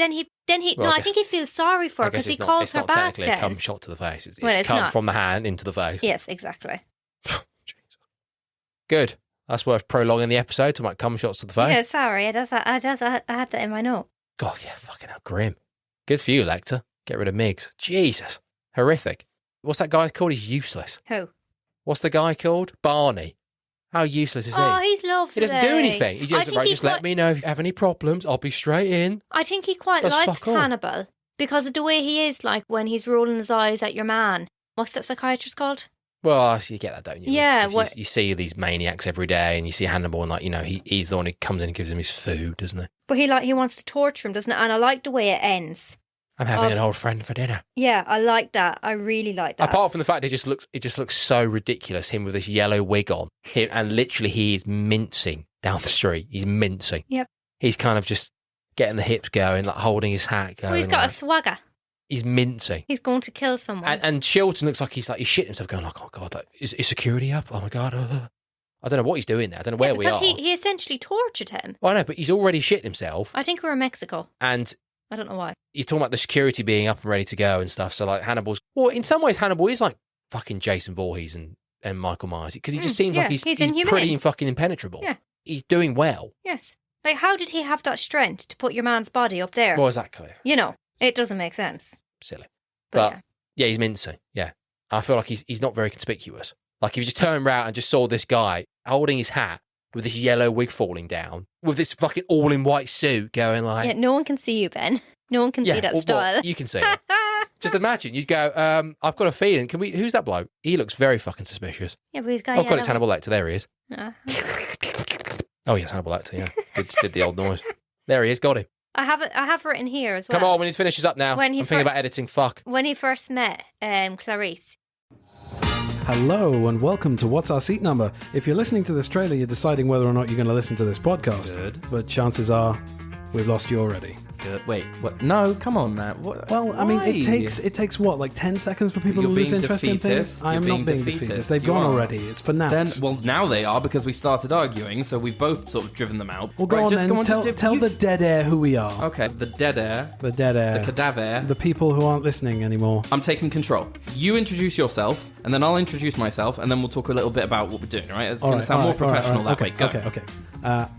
A: Well,
B: I think he feels sorry for her
A: I guess
B: because he calls her
A: it's not
B: back
A: technically a
B: down.
A: cum shot to the face. It's
B: Well, it's
A: cum
B: not.
A: from the hand into the face.
B: Yes, exactly.
A: Jesus. Good. That's worth prolonging the episode to like cum shots to the face.
B: Yeah, sorry, I had that in my note.
A: God, yeah, fucking hell, grim. Good for you, Lecter. Get rid of Miggs. Jesus. Horrific. What's that guy called? He's useless.
B: Who?
A: What's the guy called? Barney. How useless is he?
B: Oh, he's lovely.
A: He doesn't do anything. He
B: I
A: just,
B: think
A: right,
B: he
A: just let me know if you have any problems. I'll be straight in.
B: I think he quite
A: Does
B: likes
A: fuck all.
B: Hannibal because of the way he is, like when he's rolling his eyes at your man. What's that psychiatrist called?
A: Well, you get that, don't you?
B: Yeah,
A: If you see these maniacs every day, and you see Hannibal, and like he's the one who comes in and gives him his food, doesn't he?
B: But he wants to torture him, doesn't it? And I like the way it ends.
A: I'm having an old friend for dinner.
B: Yeah, I like that. I really like that.
A: Apart from the fact it just looks so ridiculous, him with this yellow wig on, and literally he is mincing down the street. He's mincing.
B: Yep.
A: He's kind of just getting the hips going, like holding his hat going.
B: Well, he's got
A: like,
B: a swagger.
A: He's mincing.
B: He's going to kill someone.
A: And Shilton looks like he's shitting himself, going like, oh god, like, is security up? Oh my god. I don't know what he's doing there. I don't know where we are.
B: Because he essentially tortured him.
A: Well, I know, but he's already shit himself.
B: I think we're in Mexico.
A: And
B: I don't know why.
A: he's talking about the security being up and ready to go and stuff. So like Hannibal's, well, in some ways Hannibal is like fucking Jason Voorhees and Michael Myers, because he just seems like he's
B: inhuman.
A: pretty fucking impenetrable.
B: Yeah.
A: He's doing well.
B: Yes. Like, how did he have that strength to put your man's body up there?
A: Well, exactly.
B: You know, it doesn't make sense.
A: Silly.
B: But
A: But yeah, he's mincing. Yeah. And I feel like he's not very conspicuous. Like if you just turned around and just saw this guy holding his hat with this yellow wig falling down, with this fucking all in white suit going like...
B: Yeah, no one can see you, Ben. No one can see that style.
A: Well, you can see it. Just imagine, you'd go, I've got a feeling, who's that bloke? He looks very fucking suspicious.
B: Yeah, but he's got
A: Oh god, it's Hannibal Lecter, there he is.
B: Uh-huh.
A: Oh yes, Hannibal Lecter, yeah. Did the old noise. There he is, got him.
B: I have written here as well.
A: Come on, we need to finish this up now. I'm thinking about editing, fuck.
B: When he first met Clarice.
C: Hello and welcome to What's Our Seat Number. If you're listening to this trailer, you're deciding whether or not you're going to listen to this podcast.
A: Good.
C: But chances are We've lost you already.
D: Wait, what? No, come on now. What?
C: Well, I mean, it takes what, like 10 seconds for people to lose interest in things? I am not being defeatist. They've gone already. It's for now.
D: Well, now they are because we started arguing, so we've both sort of driven them out.
C: Well, go on then. Tell the dead air who we are.
D: Okay, the dead air.
C: The dead air.
D: The cadaver.
C: The people who aren't listening anymore.
D: I'm taking control. You introduce yourself, and then I'll introduce myself, and then we'll talk a little bit about what we're doing, right? It's going to sound more professional that way. Go.
C: Okay.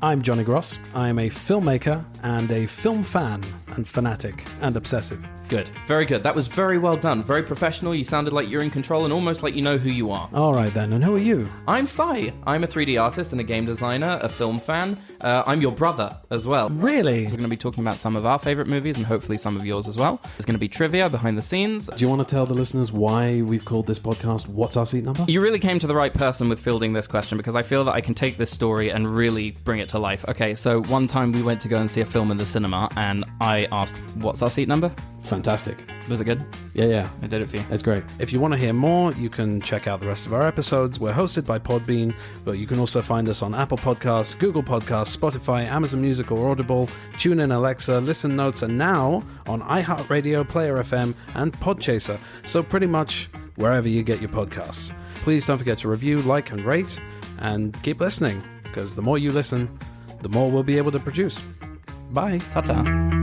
C: I'm Johnny Gross. I'm a filmmaker and a film fan and fanatic and obsessive.
D: Good. Very good. That was very well done. Very professional. You sounded like you're in control and almost like you know who you are.
C: All right, then. And who are you?
D: I'm Sai. I'm a 3D artist and a game designer, a film fan. I'm your brother as well.
C: Really?
D: So we're going to be talking about some of our favourite movies and hopefully some of yours as well. There's going to be trivia behind the scenes.
E: Do you want to tell the listeners why we've called this podcast What's Our Seat Number?
D: You really came to the right person with fielding this question because I feel that I can take this story and really bring it to life. Okay, so one time we went to go and see a film in the cinema and I asked, what's our seat number?
E: Fantastic.
D: Was it good?
E: Yeah.
D: I did it for you.
E: It's great.
C: If you want to hear more, you can check out the rest of our episodes. We're hosted by Podbean, but you can also find us on Apple Podcasts, Google Podcasts, Spotify, Amazon Music or Audible, TuneIn, Alexa, Listen Notes, and now on iHeartRadio, Player FM, and Podchaser. So pretty much wherever you get your podcasts. Please don't forget to review, like, and rate, and keep listening, because the more you listen, the more we'll be able to produce. Bye.
D: Ta-ta.